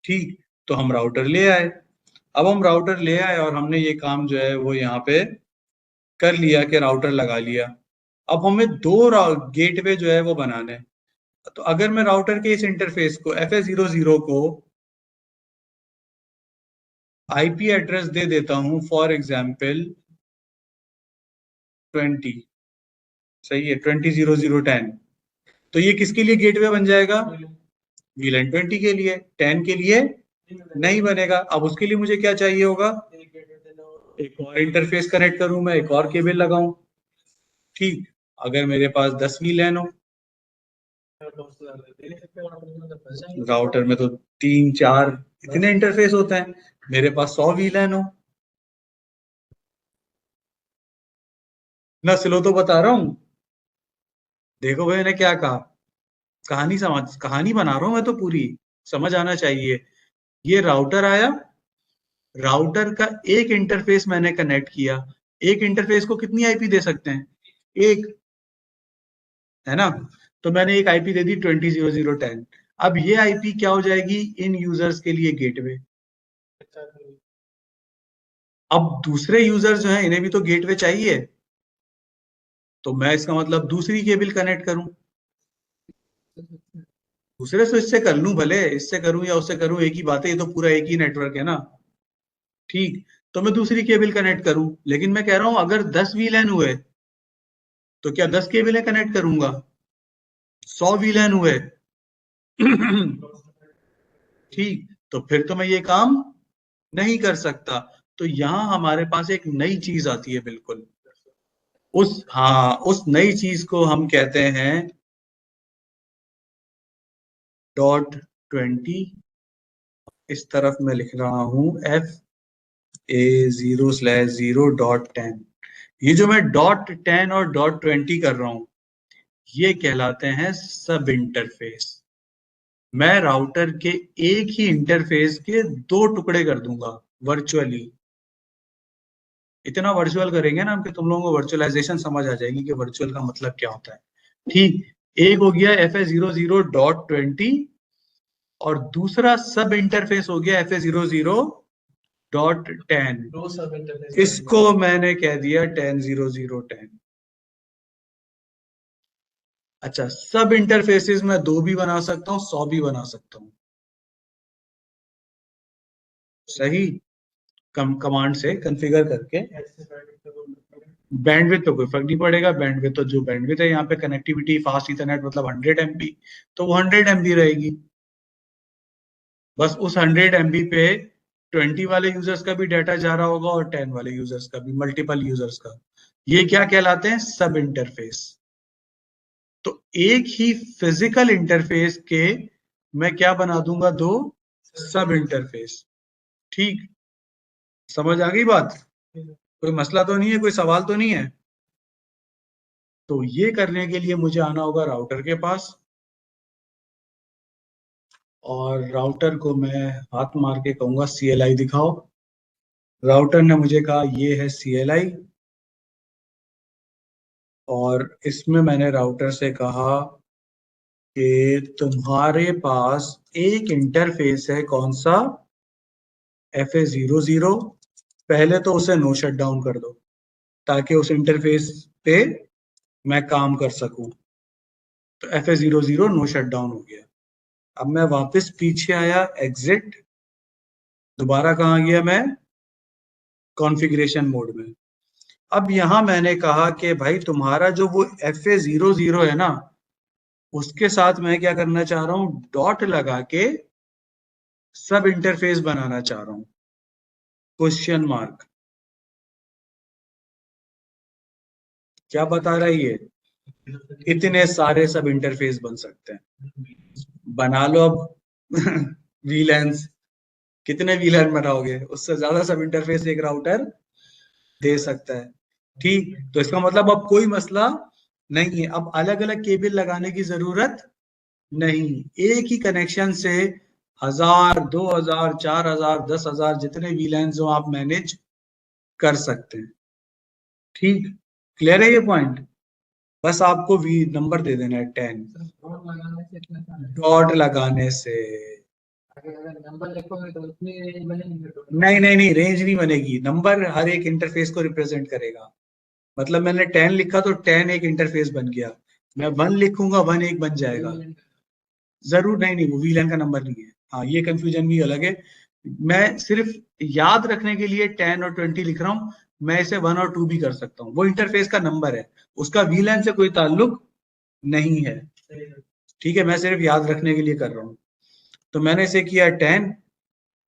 ठीक, तो हम राउटर ले आए। अब हम राउटर ले आए और हमने ये काम जो है वो यहाँ पे कर लिया कि राउटर लगा लिया। अब हमें दो गेटवे जो है वो बनाने हैं। तो अगर मैं राउटर के इस इंटरफेस को FA00 को आईपी एड्रेस दे देता हूं, फॉर एग्जाम्पल 20, सही है, 200010, तो ये किसके लिए गेटवे बन जाएगा, VLAN 20 के लिए, 10 के लिए नहीं बनेगा। अब उसके लिए मुझे क्या चाहिए होगा, एक और इंटरफेस कनेक्ट करूं, मैं एक और केबल लगाऊं। ठीक, अगर मेरे पास 10 VLAN हो, राउटर में तो 3-4 इतने इंटरफेस होते हैं, मेरे पास 100 VLAN हो ना, स्लो तो बता रहा हूं। देखो भाई ने क्या कहा, कहानी बना रहा हूं मैं तो, पूरी समझ आना चाहिए। ये राउटर आया, राउटर का एक इंटरफेस मैंने कनेक्ट किया। एक इंटरफेस को कितनी आईपी दे सकते हैं, एक, है ना। तो मैंने एक आईपी दे दी 200010। अब ये आईपी क्या हो जाएगी, इन यूजर्स के लिए गेटवे। अब दूसरे यूजर्स जो हैं इन्हें भी तो गेटवे चाहिए, तो मैं इसका मतलब दूसरी केबल कनेक्ट करूं, दूसरे से इससे कर लूं, भले इससे करूं या उससे करूं, एक ही बात है, ये तो पूरा एक ही नेटवर्क है ना। ठीक, तो मैं दूसरी केबल कनेक्ट करूं, लेकिन मैं कह रहा हूं अगर 10 VLAN हुए तो क्या 10 केबलें कनेक्ट करूंगा, 100 VLAN हुए ठीक, तो फिर तो मैं ये काम नहीं कर सकता। तो यहां हमारे पास एक नई चीज आती है बिल्कुल, उस नई चीज को हम कहते हैं .20। इस तरफ मैं लिख रहा हूं FA0/0.10। ये जो मैं .10 और .20 कर रहा हूं, ये कहलाते हैं सब इंटरफेस। मैं राउटर के एक ही इंटरफेस के दो टुकड़े कर दूंगा वर्चुअली। इतना वर्चुअल करेंगे ना हम कि तुम लोगों को वर्चुअलाइजेशन समझ आ जाएगी कि वर्चुअल का मतलब क्या होता है। ठीक, एक हो गया FA00.20 और दूसरा सब इंटरफेस हो गया FA00.10। इसको मैंने कह दिया 10.00.10। अच्छा, सब इंटरफेसेस में 2 भी बना सकता हूं, 100 भी बना सकता हूं, सही, कमांड से कॉन्फ़िगर करके। बैंडविड्थ तो कोई फर्क नहीं पड़ेगा, बैंडविड्थ तो जो बैंडविड्थ है यहाँ पे, कनेक्टिविटी फास्ट इथरनेट मतलब 100 MB, तो वो 100 MB रहेगी। बस उस 100 MB पे 20 वाले यूजर्स का भी डाटा जा रहा होगा और 10 वाले यूजर्स का भी, मल्टीपल यूजर्स का। ये क्या कहलाते हैं, सब इंटरफेस। तो एक ही फिजिकल इंटरफेस के मैं क्या बना दूंगा, 2 सब इंटरफेस। ठीक, समझ आ गई बात, कोई मसला तो नहीं है, कोई सवाल तो नहीं है। तो ये करने के लिए मुझे आना होगा राउटर के पास, और राउटर को मैं हाथ मार के कहूंगा CLI दिखाओ। राउटर ने मुझे कहा ये है CLI, और इसमें मैंने राउटर से कहा कि तुम्हारे पास एक इंटरफेस है, कौन सा, FA00। पहले तो उसे नो शट डाउन कर दो ताकि उस इंटरफेस पे मैं काम कर सकूं। तो FA00 नो शट डाउन हो गया। अब मैं वापस पीछे आया, एग्जिट, दोबारा कहाँ गया मैं, कॉन्फ़िगरेशन मोड में। अब यहां मैंने कहा कि भाई तुम्हारा जो वो FA00 है ना, उसके साथ मैं क्या करना चाह रहा हूं, डॉट लगा के सब इंटरफेस बनाना चाह रहा हूं, क्वेश्चन मार्क। क्या बता रहा है ये, इतने सारे सब इंटरफेस बन सकते हैं, बना लो अब VLANs, कितने VLAN बनाओगे, उससे ज्यादा सब इंटरफेस एक राउटर दे सकता है। ठीक, तो इसका मतलब अब कोई मसला नहीं है, अब अलग अलग केबल लगाने की जरूरत नहीं, एक ही कनेक्शन से 1000, 2000, 4000, 10,000 जितने वीलैंस हो आप मैनेज कर सकते हैं। ठीक, क्लियर है ये पॉइंट? बस आपको वी नंबर दे देना है 10। डॉट लगाने से अगर नंबर लिखोगे तो उतनी रेंज बनेगी? नहीं, रेंज नहीं बनेगी। नंबर हर एक इंटरफेस को रिप्रेजेंट करेगा। मतलब मैंने 10 लिखा तो 10 एक इंटरफेस बन गया, मैं 1 लिखूंगा 1 एक बन जाएगा। जरूर नहीं, वो वीलैन का नंबर नहीं है। हाँ, ये कंफ्यूजन भी अलग है। मैं सिर्फ याद रखने के लिए 10 और 20 लिख रहा हूँ, मैं इसे 1 और 2 भी कर सकता हूँ। वो इंटरफेस का नंबर है, उसका वीलैन से कोई ताल्लुक नहीं है। ठीक है, मैं सिर्फ याद रखने के लिए कर रहा हूँ। तो मैंने इसे किया 10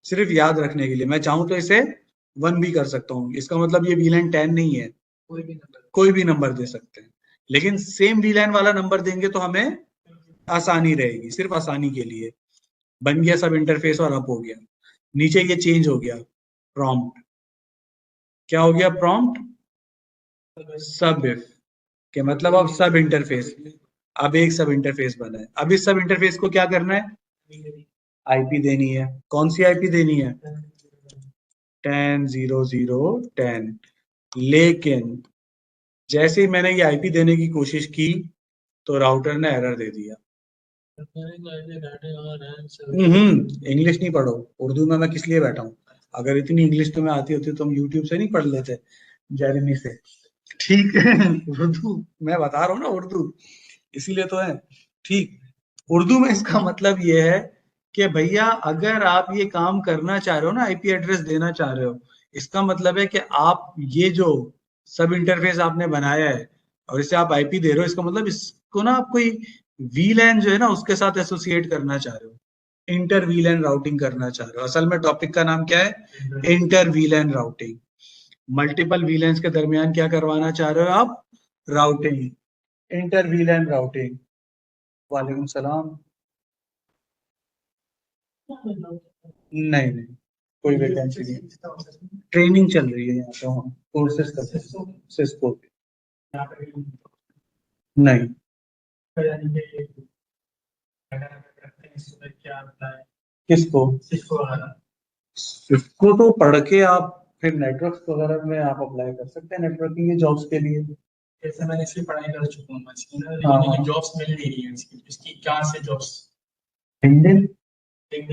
सिर्फ याद रखने के लिए। मैं चाहूँ तो इसे 1 भी कर सकता हूँ। इसका मतलब ये वीलैन 10 नहीं है, कोई भी नंबर दे सकते हैं। लेकिन सेम वीलैन वाला नंबर देंगे तो हमें आसानी रहेगी, सिर्फ आसानी के लिए। बन गया सब इंटरफेस और अप हो गया। नीचे ये चेंज हो गया, प्रॉम्प्ट क्या हो गया? प्रॉम्प्ट सब इफ के मतलब अब सब इंटरफेस, अब एक सब इंटरफेस बना है। अब इस सब इंटरफेस को क्या करना है? आईपी देनी है। कौन सी आईपी देनी है? 10.0.0.10। लेकिन जैसे ही मैंने ये आईपी देने की कोशिश की तो राउटर ने एरर दे दिया। इंग्लिश नहीं पढ़ो, उर्दू में मैं किस लिए बैठा हूँ? अगर इतनी इंग्लिश तुम्हें आती होती तो हम यूट्यूब से नहीं पढ़ लेते जेरेमी से। ठीक है, उर्दू मैं बता रहा हूँ ना, उर्दू इसीलिए तो है। ठीक, उर्दू में इसका मतलब ये है कि भैया अगर आप ये काम करना चाह रहे हो ना, आईपी एड्रेस देना चाह रहे हो, इसका मतलब है कि आप ये जो सब इंटरफेस आपने बनाया है और इसे आप आईपी दे रहे हो, इसका मतलब इसको ना आप कोई वीलैन जो है ना उसके साथ एसोसिएट करना चाह रहे हो, इंटर वीलैन राउटिंग करना चाह रहे हो। असल में टॉपिक का नाम क्या है? Inter वीलैन routing. मल्टीपल वीलैंस के दरमियान क्या करवाना चाह रहे हो आप? Routing, inter वीलैन routing. वालेकुम सलाम। नहीं, कोई वैकेंसी नहीं। ट्रेनिंग चल रही है यहाँ पे, हम कोर्सेज करते हैं सिस्को के। नहीं, किसको? सिस्को तो पढ़ के आप फिर नेटवर्क वगैरह में आप अप्लाई कर सकते हैं, नेटवर्किंग के जॉब्स के लिए। जैसे मैंने इसकी पढ़ाई कर चुका हूँ लेकिन जॉब्स मिल नहीं रही है इसकी क्या से जॉब्स? लिंक्डइन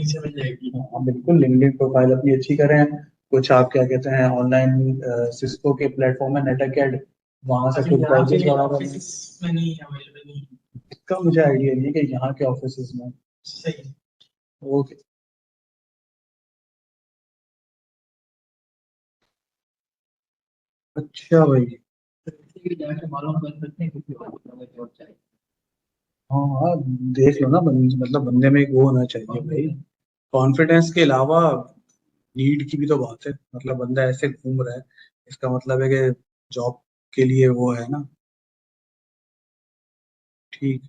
से मिल जाएगी? हाँ बिल्कुल, लिंक्डइन प्रोफाइल अपनी अच्छी करें। कुछ आप क्या कहते हैं ऑनलाइन सिस्को के प्लेटफॉर्म है नेटअकेड, वहां से कुछ बैचेस में नहीं अवेलेबल नहीं। इसका मुझे आइडिया नहीं है कि यहाँ के ऑफिस में। सही, ओके। अच्छा भाई, मालूम कर सकते हैं किसी और चाहिए। हाँ देख लो ना, मतलब बंदे में एक वो होना चाहिए भाई, कॉन्फिडेंस के अलावा नीड की भी तो बात है। मतलब बंदा ऐसे घूम रहा है, इसका मतलब है कि जॉब के लिए वो है ना। ठीक,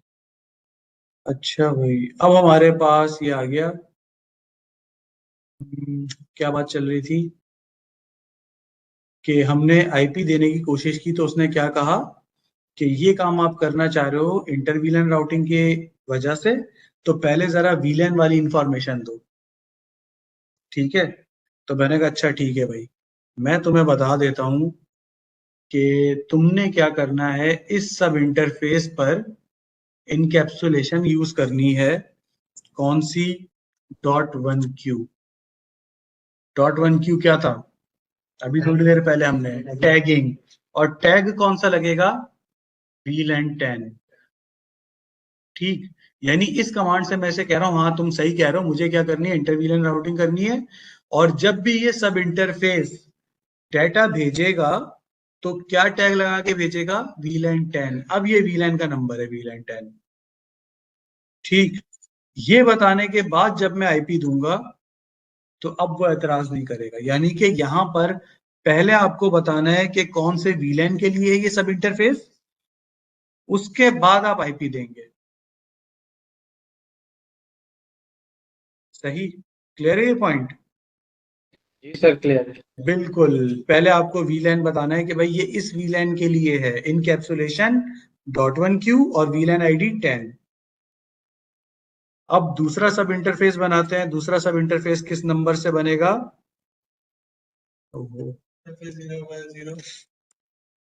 अच्छा भाई, अब हमारे पास ये आ गया। क्या बात चल रही थी कि हमने आईपी देने की कोशिश की तो उसने क्या कहा कि ये काम आप करना चाह रहे हो इंटर वीलैन राउटिंग के वजह से, तो पहले जरा वीलैन वाली इंफॉर्मेशन दो। ठीक है, तो मैंने कहा अच्छा ठीक है भाई, मैं तुम्हें बता देता हूं कि तुमने क्या करना है। इस सब इंटरफेस पर इनकैप्सुलेशन यूज करनी है। कौन सी? .1q। .1q क्या था? अभी थोड़ी देर पहले हमने टैगिंग, और टैग कौन सा लगेगा? वीलैन 10। ठीक, यानी इस कमांड से मैं से कह रहा हूं हाँ तुम सही कह रहे हो, मुझे क्या करनी है? इंटर वीलैन राउटिंग करनी है। और जब भी ये सब इंटरफेस डेटा भेजेगा तो क्या टैग लगा के भेजेगा? वीलैन 10। अब ये वीलैन का नंबर है, वीलैन 10। ठीक, ये बताने के बाद जब मैं आईपी दूंगा तो अब वो एतराज नहीं करेगा। यानी कि यहां पर पहले आपको बताना है कि कौन से वीलैन के लिए ये सब इंटरफेस, उसके बाद आप आईपी देंगे। सही, क्लियर है ये पॉइंट? जी सर, क्लियर है। बिल्कुल, पहले आपको वीलैन बताना है कि भाई ये इस वीलैन के लिए है, इनकैप्सुलेशन .1q और वीलैन आईडी 10। अब दूसरा सब इंटरफेस बनाते हैं। दूसरा सब इंटरफेस किस नंबर से बनेगा?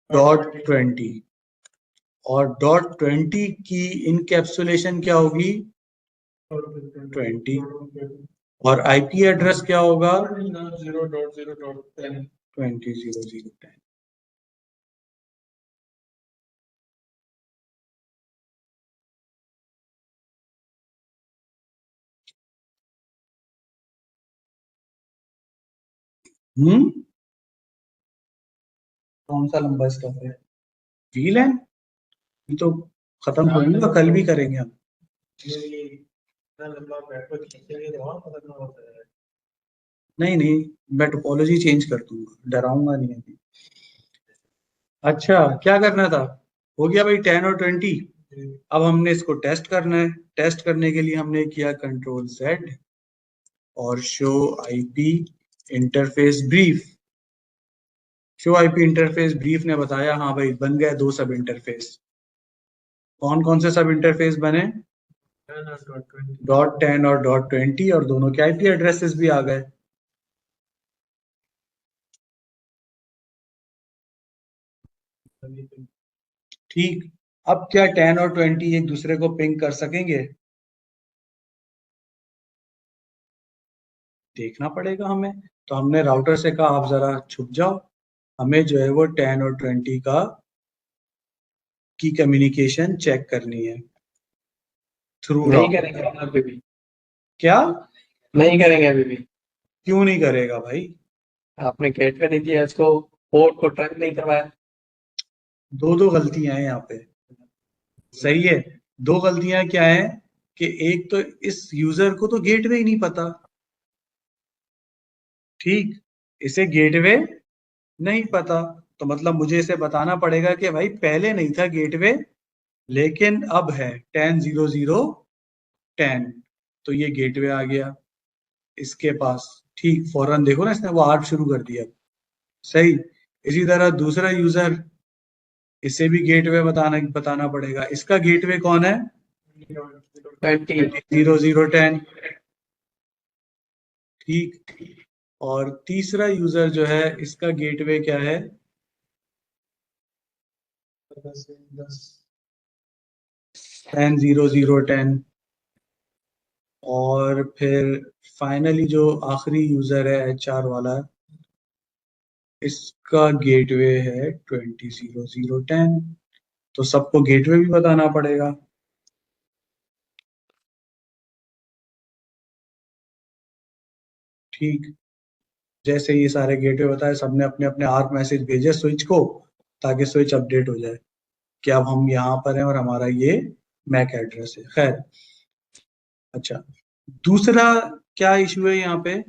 .20 और .20 की इनकैप्सुलेशन क्या होगी? 20 और आईपी एड्रेस क्या होगा? 20.0.0.10। कौन सा लंबा स्टफ है? VLAN ये तो खत्म हो गया, कल भी करेंगे हम। नहीं नहीं, मैं टोपोलॉजी चेंज कर दूंगा, डराऊंगा नहीं अभी। अच्छा, क्या करना था? हो गया भाई 10 और 20। अब हमने इसको टेस्ट करना है। टेस्ट करने के लिए हमने किया Ctrl+Z और show IP interface brief. Show IP interface brief ने बताया हाँ भाई बन गए 2 सब इंटरफेस। कौन कौन से सब इंटरफेस बने? .10 और .20 और दोनों के आईपी एड्रेसेस भी आ गए। ठीक, अब क्या 10 और 20 एक दूसरे को पिंग कर सकेंगे? देखना पड़ेगा हमें। तो हमने राउटर से कहा आप जरा छुप जाओ, हमें जो है वो 10 और 20 की कम्युनिकेशन चेक करनी है थ्रू नहीं राउटर। करेंगे अभी भी, क्या नहीं करेंगे अभी भी? क्यों नहीं करेगा भाई? आपने गेटवे नहीं दिया इसको, पोर्ट को ट्रैक नहीं करवाया। दो गलतियां हैं यहाँ पे। सही है, 2 गलतियां क्या है कि एक तो इस यूजर को तो गेटवे ही नहीं पता। ठीक, इसे गेटवे नहीं पता, तो मतलब मुझे इसे बताना पड़ेगा कि भाई पहले नहीं था गेटवे लेकिन अब है 10.0.0.10। तो ये गेटवे आ गया इसके पास। ठीक, फौरन देखो ना इसने वो आर्ट शुरू कर दिया। सही, इसी तरह दूसरा यूजर, इसे भी गेटवे बताना पड़ेगा। इसका गेटवे कौन है? 10.0.0.10। ठीक, और तीसरा यूजर जो है इसका गेटवे क्या है? 10.0.0.10। और फिर फाइनली जो आखिरी यूजर है HR वाला, इसका गेटवे है 20.0.0.10। तो सबको गेटवे भी बताना पड़ेगा। ठीक, जैसे ये सारे गेटवे बताए, सबने अपने अपने आर्क मैसेज भेजे स्विच को ताकि स्विच अपडेट हो जाए कि अब हम यहाँ पर हैं और हमारा ये मैक एड्रेस है। खैर, अच्छा, दूसरा क्या इशू है यहाँ पे?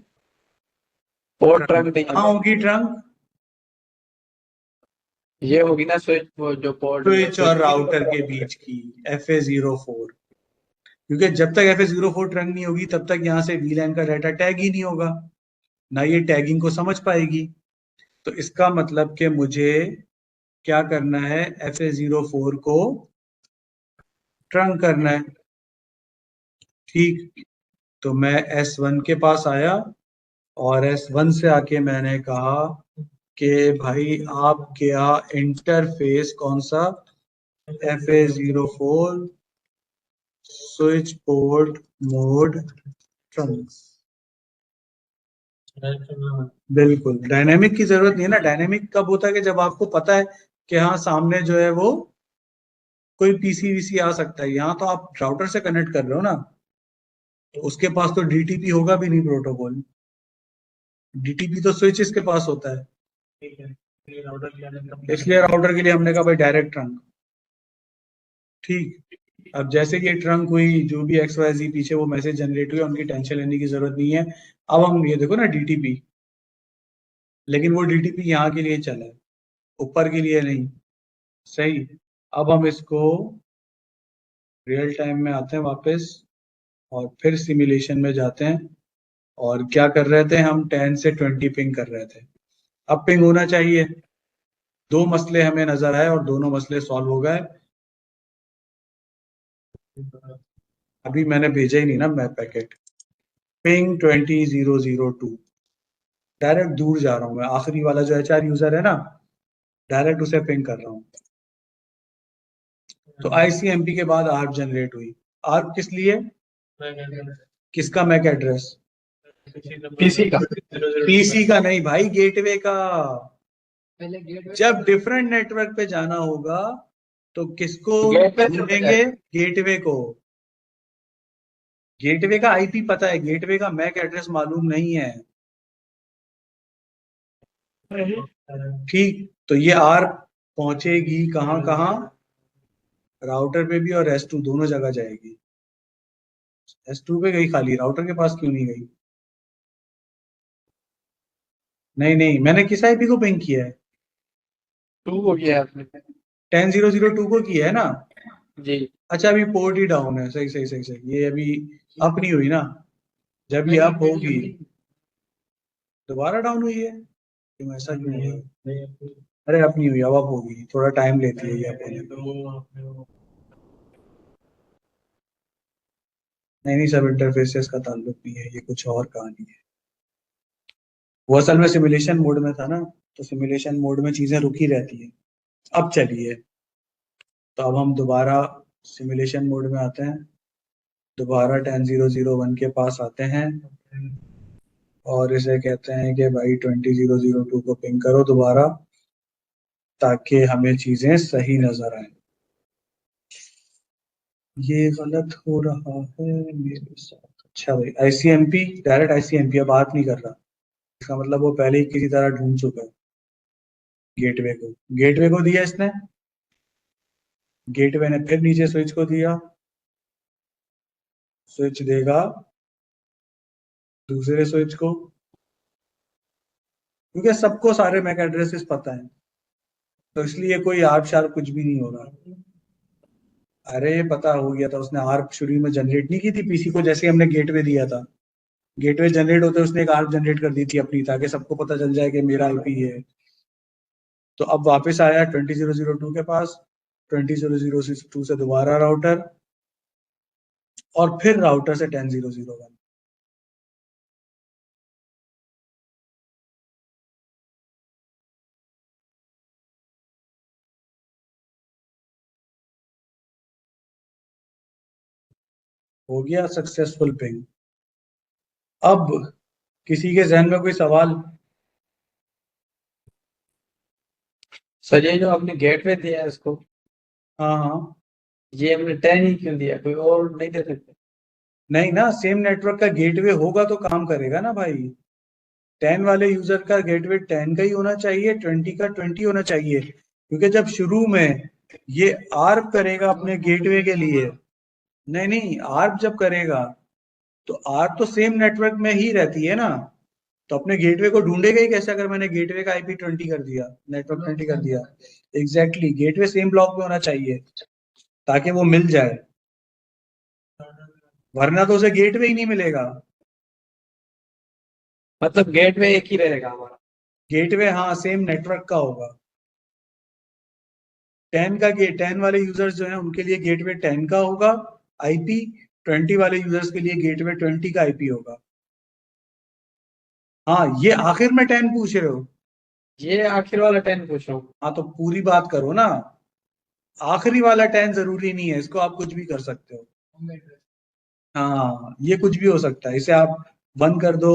पोर्ट ट्रैक नहीं कहाँ होगी ट्रंक? ये होगी ना स्विच, वो जो पोर्ट स्विच और राउटर के बीच की FA04। क्योंकि जब तक FA04 ट्रंक नहीं होगी तब तक यहाँ से VLAN का डाटा टैग ही नहीं होगा, ना ये टैगिंग को समझ पाएगी। तो इसका मतलब कि मुझे क्या करना है? FA04 को ट्रंक करना है। ठीक, तो मैं S1 के पास आया और S1 से आके मैंने कहा कि भाई आप क्या इंटरफेस कौन सा? FA04 switch port mode trunk. बिल्कुल, डायनेमिक की जरूरत नहीं है ना। डायनेमिक कब होता है कि जब आपको पता है कि हाँ सामने जो है वो कोई पीसी वीसी आ सकता है। यहाँ तो आप राउटर से कनेक्ट कर रहे हो ना, तो उसके पास तो DTP होगा भी नहीं प्रोटोकॉल। DTP तो स्विचेस के पास होता है। इसलिए राउटर के लिए हमने कहा भाई डायरेक्ट ट्रंक। ठीक, अब जैसे ये ट्रंक हुई, जो भी XYZ पीछे वो मैसेज जनरेट हुए, उनकी टेंशन लेने की जरूरत नहीं है। अब हम ये देखो ना DTP, लेकिन वो DTP यहाँ के लिए चला है, ऊपर के लिए नहीं। सही, अब हम इसको रियल टाइम में आते हैं वापस और फिर सिमुलेशन में जाते हैं। और क्या कर रहे थे हम? 10 से 20 पिंग कर रहे थे। अब पिंग होना चाहिए। 2 मसले हमें नजर आए और दोनों मसले सॉल्व हो गए। अभी मैंने भेजा ही नहीं ना मैं पैकेट। पिंग 20002, डायरेक्ट दूर जा रहा हूँ मैं, आखिरी वाला जो HR यूजर है ना, डायरेक्ट उसे पिंग कर रहा हूँ। तो ICMP के बाद आर्प जनरेट हुई। आर्प किस लिए, किसका मैक एड्रेस? पीसी का। पीसी का नहीं भाई, गेटवे का। पहले गेट जब डिफरेंट नेटवर्क पे जाना होगा तो किसको गेटवे से ढूंढेंगे? गेटवे को। गेटवे का IP पता है, गेटवे का मैक एड्रेस मालूम नहीं है। ठीक, तो ये आर्प पहुंचेगी कहाँ कहाँ? राउटर पे भी और S2 दोनों जगह जाएगी। S2 पे गई खाली, राउटर के पास क्यों नहीं गई? नहीं नहीं, मैंने किस IP को पिंग किया है? 2 हो गया आपने। 10002 को किया है ना? जी। अच्छा, अभी पोर्ट ही डाउन है। सही सही सही सही, ये अभी अप नहीं हुई ना। जब ये अप होगी, दोबारा डाउन हुई है, क्यों ऐसा क्यों है? अरे अप नहीं हुई, अब अप होगी, थोड़ा टाइम लेती है ये अप होने में। नहीं, सब इंटरफेसेस का ताल्लुक नहीं है, ये कुछ और कहानी है। वो असल में सिमुलेशन मोड में था ना, तो सिमुलेशन मोड में चीजें रुकी रहती है। अब चलिए, तो अब हम दोबारा सिमुलेशन मोड में आते हैं, दोबारा 10001 के पास आते हैं और इसे कहते हैं कि भाई 20002 को पिंग करो दोबारा, ताकि हमें चीजें सही नजर आए। ये गलत हो रहा है मेरे साथ। अच्छा भाई, ICMP, डायरेक्ट ICMP, अब बात नहीं कर रहा, इसका मतलब वो पहले ही किसी तरह ढूंढ चुका है गेटवे को। गेटवे को दिया इसने, गेटवे ने फिर नीचे स्विच को दिया, स्विच देगा दूसरे स्विच को, क्योंकि सबको सारे मैक एड्रेसेस पता है, तो इसलिए कोई आर्प शार्प कुछ भी नहीं होगा। अरे पता हो गया था, उसने आर्प शुरू में जनरेट नहीं की थी पीसी को, जैसे हमने गेटवे दिया था, गेटवे जनरेट होते उसने एक आर्प जनरेट कर दी थी अपनी, ताकि सबको पता चल जाए कि मेरा IP है। तो अब वापस आया 20002 के पास, 20002 से दोबारा राउटर, और फिर राउटर से 10001। हो गया सक्सेसफुल पिंग। अब किसी के जहन में कोई सवाल? सर ये जो आपने गेटवे दिया है इसको, हाँ हाँ, ये हमने 10 ही क्यों दिया, कोई और नहीं दे सकते? नहीं ना, सेम नेटवर्क का गेटवे होगा तो काम करेगा ना भाई। 10 वाले यूजर का गेटवे 10 का ही होना चाहिए, 20 का 20 होना चाहिए, क्योंकि जब शुरू में ये आर्प करेगा अपने गेटवे के लिए, नहीं नहीं, आर्प जब करेगा तो आर्प तो सेम नेटवर्क में ही रहती है ना, तो अपने गेटवे को ढूंढेगा ही कैसे? अगर मैंने गेटवे का IP 20 कर दिया, नेटवर्क 20 कर दिया, एग्जैक्टली गेटवे सेम ब्लॉक में होना चाहिए ताकि वो मिल जाए, वरना तो उसे गेटवे ही नहीं मिलेगा। मतलब गेटवे एक ही रहेगा हमारा? गेटवे हाँ सेम नेटवर्क का होगा। 10 वाले यूजर्स जो हैं उनके लिए गेटवे 10 का होगा IP, 20 वाले यूजर्स के लिए गेटवे 20 का IP होगा। हाँ, ये आखिर में 10 पूछ रहे हो? ये आखिर वाला 10 पूछ रहा हूँ। हाँ तो पूरी बात करो ना, आखिरी वाला 10 जरूरी नहीं है, इसको आप कुछ भी कर सकते हो। हाँ, ये कुछ भी हो सकता है, इसे आप 1 कर दो,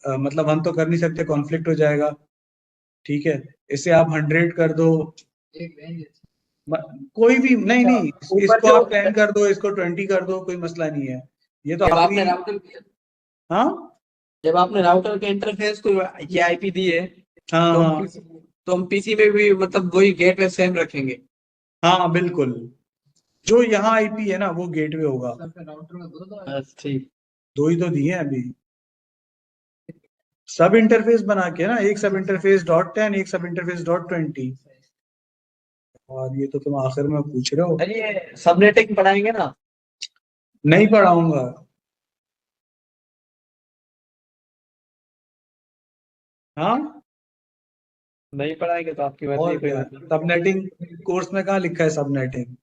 मतलब 1 तो कर नहीं सकते, कॉन्फ्लिक्ट हो जाएगा, ठीक है, इसे आप 100 कर दो, कोई भी नहीं नहीं, इसको आप 10 कर दो, इसको 20 कर दो, कोई मसला नहीं है, ये तो जब आपने आखिरी। राउटर हाँ जब आपने राउटर के इंटरफेस को ये IP दी है, हाँ तो हाँ हम PC में भी मतलब वही गेटवे सेम रखेंगे? हाँ बिल्कुल, जो यहाँ IP है ना वो गेटवे होगा। ठीक। 2 ही तो दिए हैं अभी, सब इंटरफेस बना के ना, एक सब इंटरफेस .10, एक सब इंटरफेस .20। और ये तो तुम आखिर में पूछ रहे हो। ये सबनेटिंग पढ़ाएंगे ना? नहीं पढ़ाऊंगा। हाँ, नहीं पढ़ाएंगे तो आपकी मर्जी, और कोई क्या, बात नहीं। सबनेटिंग कोर्स में कहाँ लिखा है सबनेटिंग?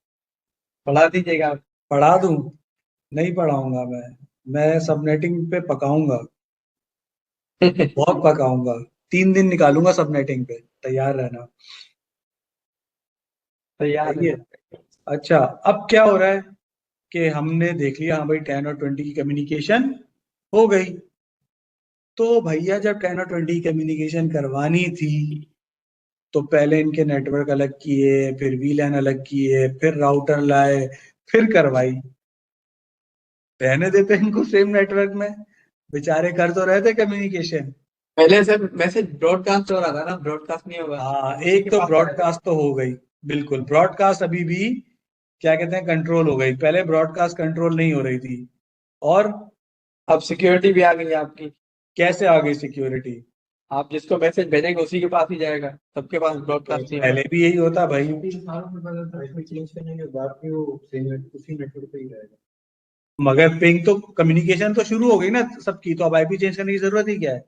पढ़ा दीजिएगा आप। पढ़ा दूं? नहीं पढ़ाऊंगा मैं सबनेटिंग पे पकाऊंगा, बहुत पकाऊंगा। 3 दिन निकालूंगा सबनेटिंग पे, तैयार रहना। तैयार सही है। है। अच्छा, अब क्या हो रहा है कि हमने देख लिया, हाँ भाई 10 और 20 की कम्युनिकेशन हो गई। तो भैया जब 10 और 20 की कम्युनिकेशन करवानी थी, तो पहले इनके नेटवर्क अलग किए, फिर वीलैन अलग किए, फिर राउटर लाए, फिर करवाई। रहने देते इनको सेम नेटवर्क में, बेचारे कर तो रहे थे कम्युनिकेशन। पहले से मैसेज ब्रॉडकास्ट हो रहा था ना, ब्रॉडकास्ट नहीं होगा हाँ, उसी एक के तो पास जाएगा। ब्रॉडकास्ट तो हो गई, बिल्कुल ब्रॉडकास्ट अभी भी क्या कहते हैं कंट्रोल हो गई, पहले ब्रॉडकास्ट कंट्रोल नहीं हो रही थी। और अब सिक्योरिटी भी आ गई है आपकी। कैसे आ गई सिक्योरिटी? आप जिसको मैसेज भेजेंगे उसी के पास ही जाएगा, सबके पास ब्रॉडकास्ट नहीं पहले होगा। भी यही होता भाई। 3 साल में बदल था, इसमें चेंज करने के बाद भी वो सेम उसी नेटवर्क पे ही रहेगा। मगर पिंग तो कम्युनिकेशन तो शुरू हो गई ना सबकी, तो अब आईपी चेंज करने की जरूरत ही क्या है?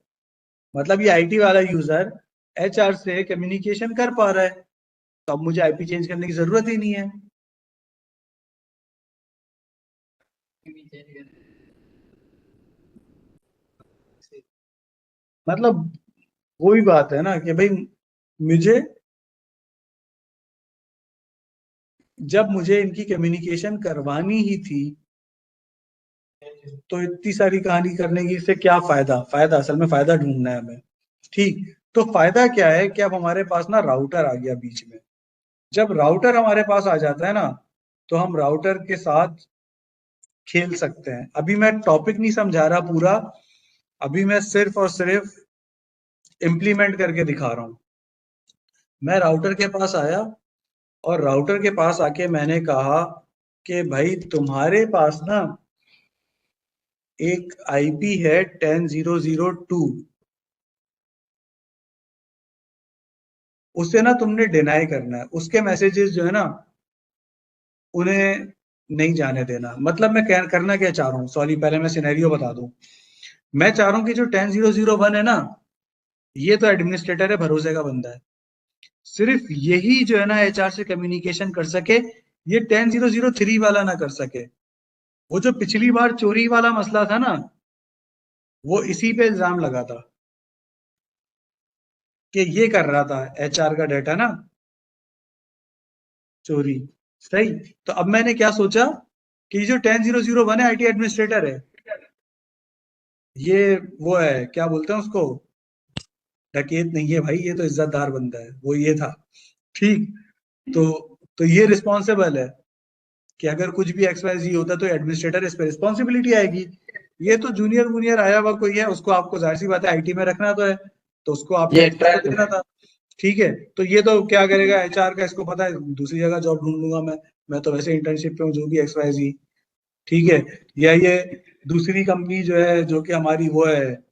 मतलब ये आईटी वाला यूजर एचआर से कम्युनिकेशन कर पा रहा है, तो अब मुझे आईपी चेंज करने की जरूरत ही नहीं है। मतलब वही बात है ना कि भाई मुझे, जब मुझे इनकी कम्युनिकेशन करवानी ही थी, तो इतनी सारी कहानी करने की से क्या फायदा? फायदा असल में फायदा ढूंढना है हमें। ठीक, तो फायदा क्या है कि अब हमारे पास ना राउटर आ गया बीच में। जब राउटर हमारे पास आ जाता है ना, तो हम राउटर के साथ खेल सकते हैं। अभी मैं टॉपिक नहीं समझा रहा पूरा, अभी मैं सिर्फ और सिर्फ इम्प्लीमेंट करके दिखा रहा हूं। मैं राउटर के पास आया, और राउटर के पास आके मैंने कहा कि भाई तुम्हारे पास ना एक आईपी है 10002, उसे ना तुमने डिनाई करना है, उसके मैसेजेस जो है ना उन्हें नहीं जाने देना। मतलब मैं करना क्या चाह रहा हूँ, सॉरी पहले मैं सिनेरियो बता दूं। मैं चाह रहा हूँ कि जो 10001 है ना, ये तो एडमिनिस्ट्रेटर है, भरोसे का बंदा है, सिर्फ यही जो है ना एचआर से कम्युनिकेशन कर सके, ये 10003 वाला ना कर सके। वो जो पिछली बार चोरी वाला मसला था ना, वो इसी पे इल्जाम लगा था कि ये कर रहा था एचआर का डाटा ना चोरी। सही, तो अब मैंने क्या सोचा कि जो 10001 है आईटी एडमिनिस्ट्रेटर है, ये वो है क्या बोलते हैं उसको, डकैत नहीं है भाई, ये तो इज्जतदार बंदा है, वो ये था। ठीक, तो ये रिस्पॉन्सिबल है कि अगर कुछ भी XYZ होता तो एडमिनिस्ट्रेटर इस पे रिस्पॉन्सिबिलिटी आएगी। ये तो जूनियर वूनियर आया हुआ कोई है, उसको आपको जाहिर सी बात है आईटी में रखना तो है, तो उसको आपने ये एचआर को ट्रेंड देना था। ठीक है, तो ये तो क्या करेगा एचआर का, इसको पता है दूसरी जगह जॉब ढूंढ लूंगा मैं तो वैसे इंटर्नशिप पे हूँ, जो भी XYZ। ठीक है, या ये दूसरी कंपनी जो है, जो कि हमारी वो है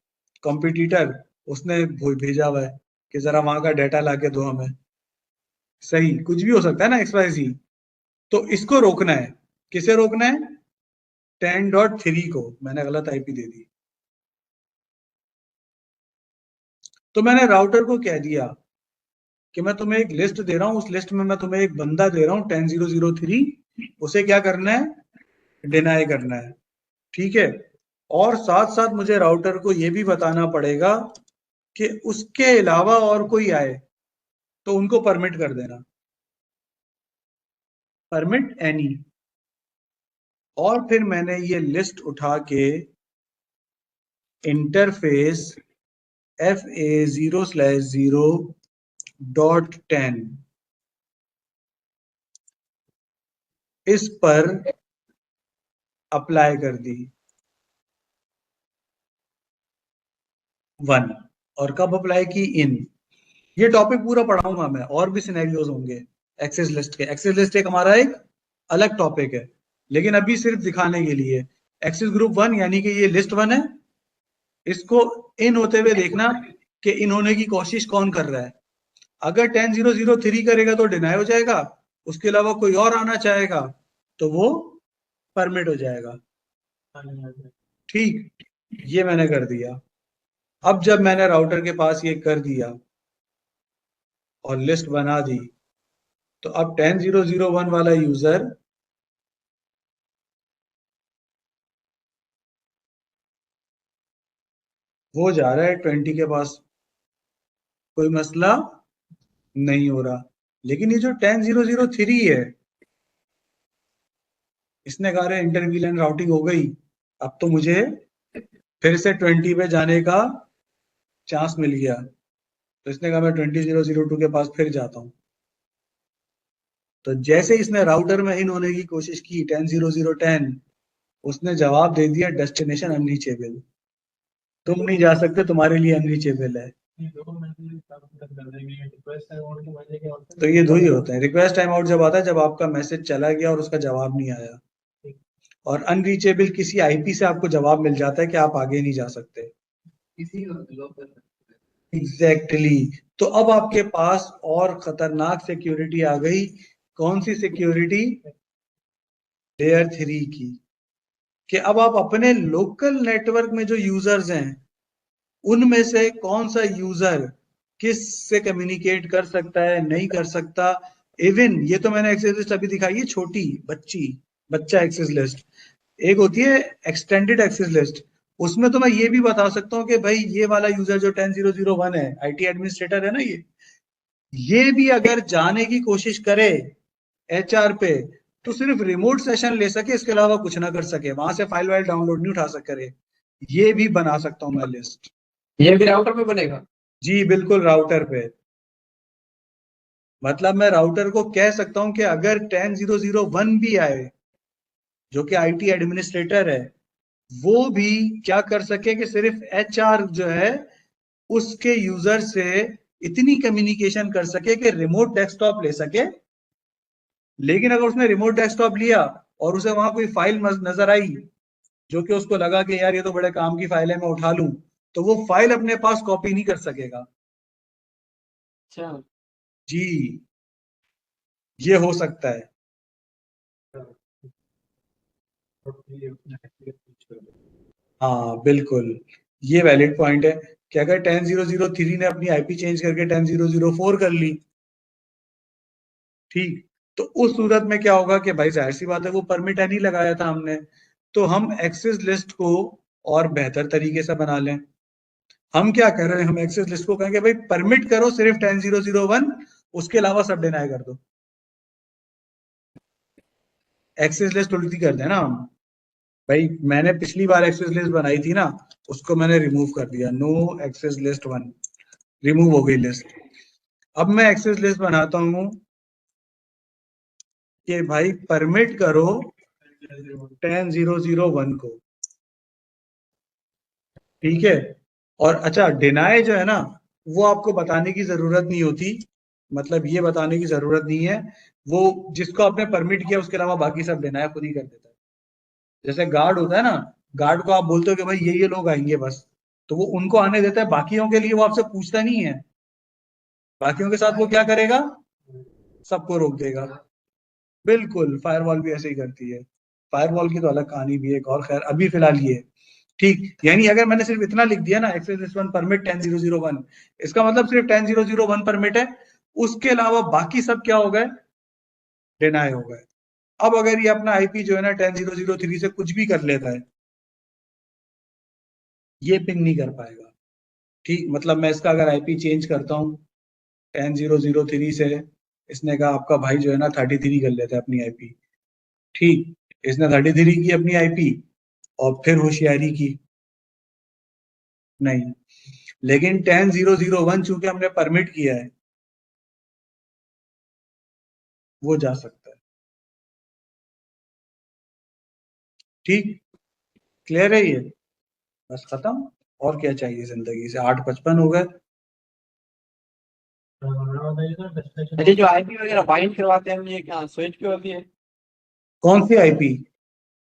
कॉम्पिटिटर, उसने भेजा हुआ है कि जरा वहां का डाटा लाके दो हमें। सही, कुछ भी हो सकता है ना XYZ। तो इसको रोकना है। किसे रोकना है? 10.3 को। मैंने गलत आईपी दे दी। तो मैंने राउटर को कह दिया कि मैं तुम्हें एक लिस्ट दे रहा हूं, उस लिस्ट में मैं तुम्हें एक बंदा दे रहा हूं 10003, उसे क्या करना है? डिनाई करना है। ठीक है, और साथ साथ मुझे राउटर को यह भी बताना पड़ेगा कि उसके अलावा और कोई आए तो उनको परमिट कर देना, परमिट एनी। और फिर मैंने ये लिस्ट उठा के इंटरफेस FA0/0.10 इस पर अप्लाई कर दी 1। और कब अप्लाई की? इन, ये टॉपिक पूरा पढ़ाऊंगा मैं, और भी सिनेरियोज होंगे एक्सेस लिस्ट के। एक्सेस लिस्ट एक हमारा एक अलग टॉपिक है, लेकिन अभी सिर्फ दिखाने के लिए एक्सेस ग्रुप 1 यानी कि ये लिस्ट 1 है, इसको इन होते हुए देखना कि इन होने की कोशिश कौन कर रहा है। अगर 10003 करेगा तो डिनाई हो जाएगा, उसके अलावा कोई और आना चाहेगा तो वो परमिट हो जाएगा। ठीक, ये मैंने कर दिया। अब जब मैंने राउटर के पास ये कर दिया और लिस्ट बना दी, तो अब 10001 वाला यूजर वो जा रहा है 20 के पास, कोई मसला नहीं हो रहा। लेकिन ये जो 10003 है, इसने कहा रे इंटर वीलैन राउटिंग हो गई, अब तो मुझे फिर से 20 पे जाने का चांस मिल गया। तो इसने कहा मैं 20002 के पास फिर जाता हूं। तो जैसे इसने राउटर में इन होने की कोशिश की 10.0.0.10, उसने जवाब दे दिया डेस्टिनेशन अनरीचेबल, तुम नहीं जा सकते, तुम्हारे लिए अनरीचेबल है। तो ये दो ही होते हैं। रिक्वेस्ट टाइम आउट जब आता है जब आपका मैसेज चला गया और उसका जवाब नहीं आया, और अनरीचेबल किसी आईपी से आपको जवाब मिल जाता है कि आप आगे नहीं जा सकते। एग्जैक्टली तो अब आपके पास और खतरनाक सिक्योरिटी आ गई। कौन सी सिक्योरिटी? लेयर 3 की। कि अब आप अपने लोकल नेटवर्क में जो यूजर्स हैं उनमें से कौन सा यूजर किस से कम्युनिकेट कर सकता है, नहीं कर सकता। इवन ये तो मैंने एक्सेस लिस्ट अभी दिखाई है, छोटी बच्चा एक्सेस लिस्ट। एक होती है एक्सटेंडेड एक्सेस लिस्ट, उसमें तो मैं ये भी बता सकता हूँ कि भाई ये वाला यूजर जो 10001 है, आईटी एडमिनिस्ट्रेटर है ना, ये भी अगर जाने की कोशिश करे एचआर पे तो सिर्फ रिमोट सेशन ले सके, इसके अलावा कुछ ना कर सके, वहां से फाइल वाइल डाउनलोड नहीं उठा सके। ये भी बना सकता हूं मैं लिस्ट। ये भी राउटर पे बनेगा? जी बिल्कुल, राउटर पे। मतलब मैं राउटर को कह सकता हूं कि अगर 10001 भी आए जो कि आईटी एडमिनिस्ट्रेटर है, वो भी क्या कर सके कि सिर्फ एचआर जो है उसके यूजर से इतनी कम्युनिकेशन कर सके कि रिमोट डेस्कटॉप ले सके। लेकिन अगर उसने रिमोट डेस्कटॉप लिया और उसे वहां कोई फाइल नजर आई जो कि उसको लगा कि यार ये तो बड़े काम की फाइल है, मैं उठा लूं, तो वो फाइल अपने पास कॉपी नहीं कर सकेगा। अच्छा जी, ये हो सकता है। हाँ बिल्कुल, ये वैलिड पॉइंट है कि अगर 10003 ने अपनी आईपी चेंज करके 10004 कर ली, ठीक, तो उस सूरत में क्या होगा कि भाई जाहिर सी बात है वो परमिट नहीं लगाया था हमने, तो हम एक्सेस लिस्ट को और बेहतर तरीके से बना लें। हम क्या कर रहे हैं, हम एक्सेस लिस्ट को कहेंगे भाई परमिट करो सिर्फ 10001, उसके अलावा सब डिनाई कर दो। एक्सेस लिस्ट उल्टी कर देना हम। भाई मैंने पिछली बार एक्सेस लिस्ट बनाई थी ना, उसको मैंने रिमूव कर दिया, नो एक्सेस लिस्ट 1, रिमूव हो गई लिस्ट। अब मैं एक्सेस लिस्ट बनाता हूं कि भाई परमिट करो 10001 को, ठीक है। और अच्छा, डिनाई जो है ना, वो आपको बताने की जरूरत नहीं होती, मतलब ये बताने की जरूरत नहीं है, वो जिसको आपने परमिट किया उसके अलावा बाकी सब डिनाई खुद ही कर देता है। जैसे गार्ड होता है ना, गार्ड को आप बोलते हो कि भाई ये लोग आएंगे बस, तो वो उनको आने देता है, बाकियों के लिए वो आपसे पूछता नहीं है। बाकियों के साथ वो क्या करेगा, सबको रोक देगा। बिल्कुल, फायरवॉल भी ऐसे ही करती है। फायरवॉल की तो अलग कहानी भी है एक, और खैर अभी फिलहाल ये, ठीक। यानी अगर मैंने सिर्फ इतना लिख दिया ना, एक्सेस लिस्ट 1 परमिट 10001, इसका मतलब सिर्फ 10001 परमिट है, उसके अलावा बाकी सब क्या हो गए, डिनाई हो गए। अब अगर ये अपना आईपी जो है ना 10003 से कुछ भी कर लेता है, ये पिंग नहीं कर पाएगा, ठीक। मतलब मैं इसका अगर आईपी चेंज करता हूँ 10003 से, इसने कहा आपका भाई जो है ना 33 कर लेता है अपनी आईपी, ठीक, इसने 33 की अपनी आईपी और फिर होशियारी की, नहीं। लेकिन 10001 चूंकि हमने परमिट किया है, वो जा सकता है, ठीक। क्लियर है ये? बस खत्म, और क्या चाहिए जिंदगी से, 8:55 हो गए। अच्छा, जो आईपी वगैरह बाइंड करवाते हैं हम, ये क्या स्विच पे होती है? कौन सी आईपी?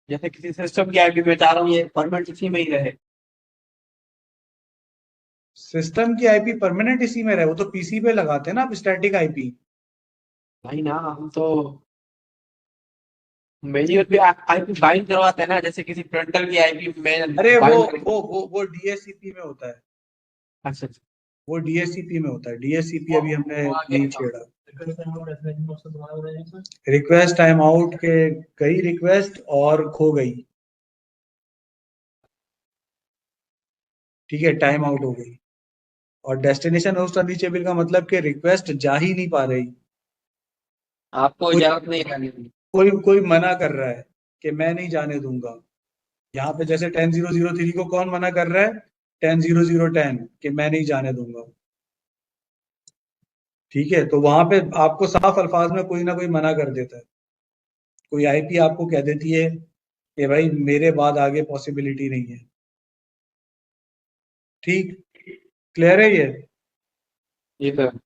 जैसे किसी सिस्टम की आईपी में चाह रहा हूँ ये परमानेंट इसी में ही रहे। सिस्टम की आईपी परमानेंट इसी में रहे, वो तो पीसी पे लगाते हैं ना आप स्टैटिक आईपी। भाई ना, हम तो मेरी भी आईपी बाइंड करवाते हैं ना, जैसे किसी प्रिंटर की आईपी में अरे बाइंड। वो डीएससीपी में होता है, अच्छा अच्छा। वो डीएससीपी में होता है, डीएससीपी अभी हमने नहीं छेड़ा। रिक्वेस्ट टाइम आउट के गई रिक्वेस्ट और खो गई, ठीक है, टाइम आउट हो गई। और डेस्टिनेशन होस्ट अनरीचेबल का मतलब कि रिक्वेस्ट जा ही नहीं पा रही, आपको कोई इजाजत नहीं करनी। कोई मना कर रहा है कि मैं नहीं जाने दूंगा। यहाँ पे जैसे 10003 को कौन मना कर रहा है, 100010 कि मैं नहीं जाने दूंगा। ठीक है, तो वहां पे आपको साफ अल्फाज में कोई ना कोई मना कर देता है, कोई आईपी आपको कह देती है कि भाई मेरे बाद आगे पॉसिबिलिटी नहीं है। ठीक, क्लियर है ये? जी सर।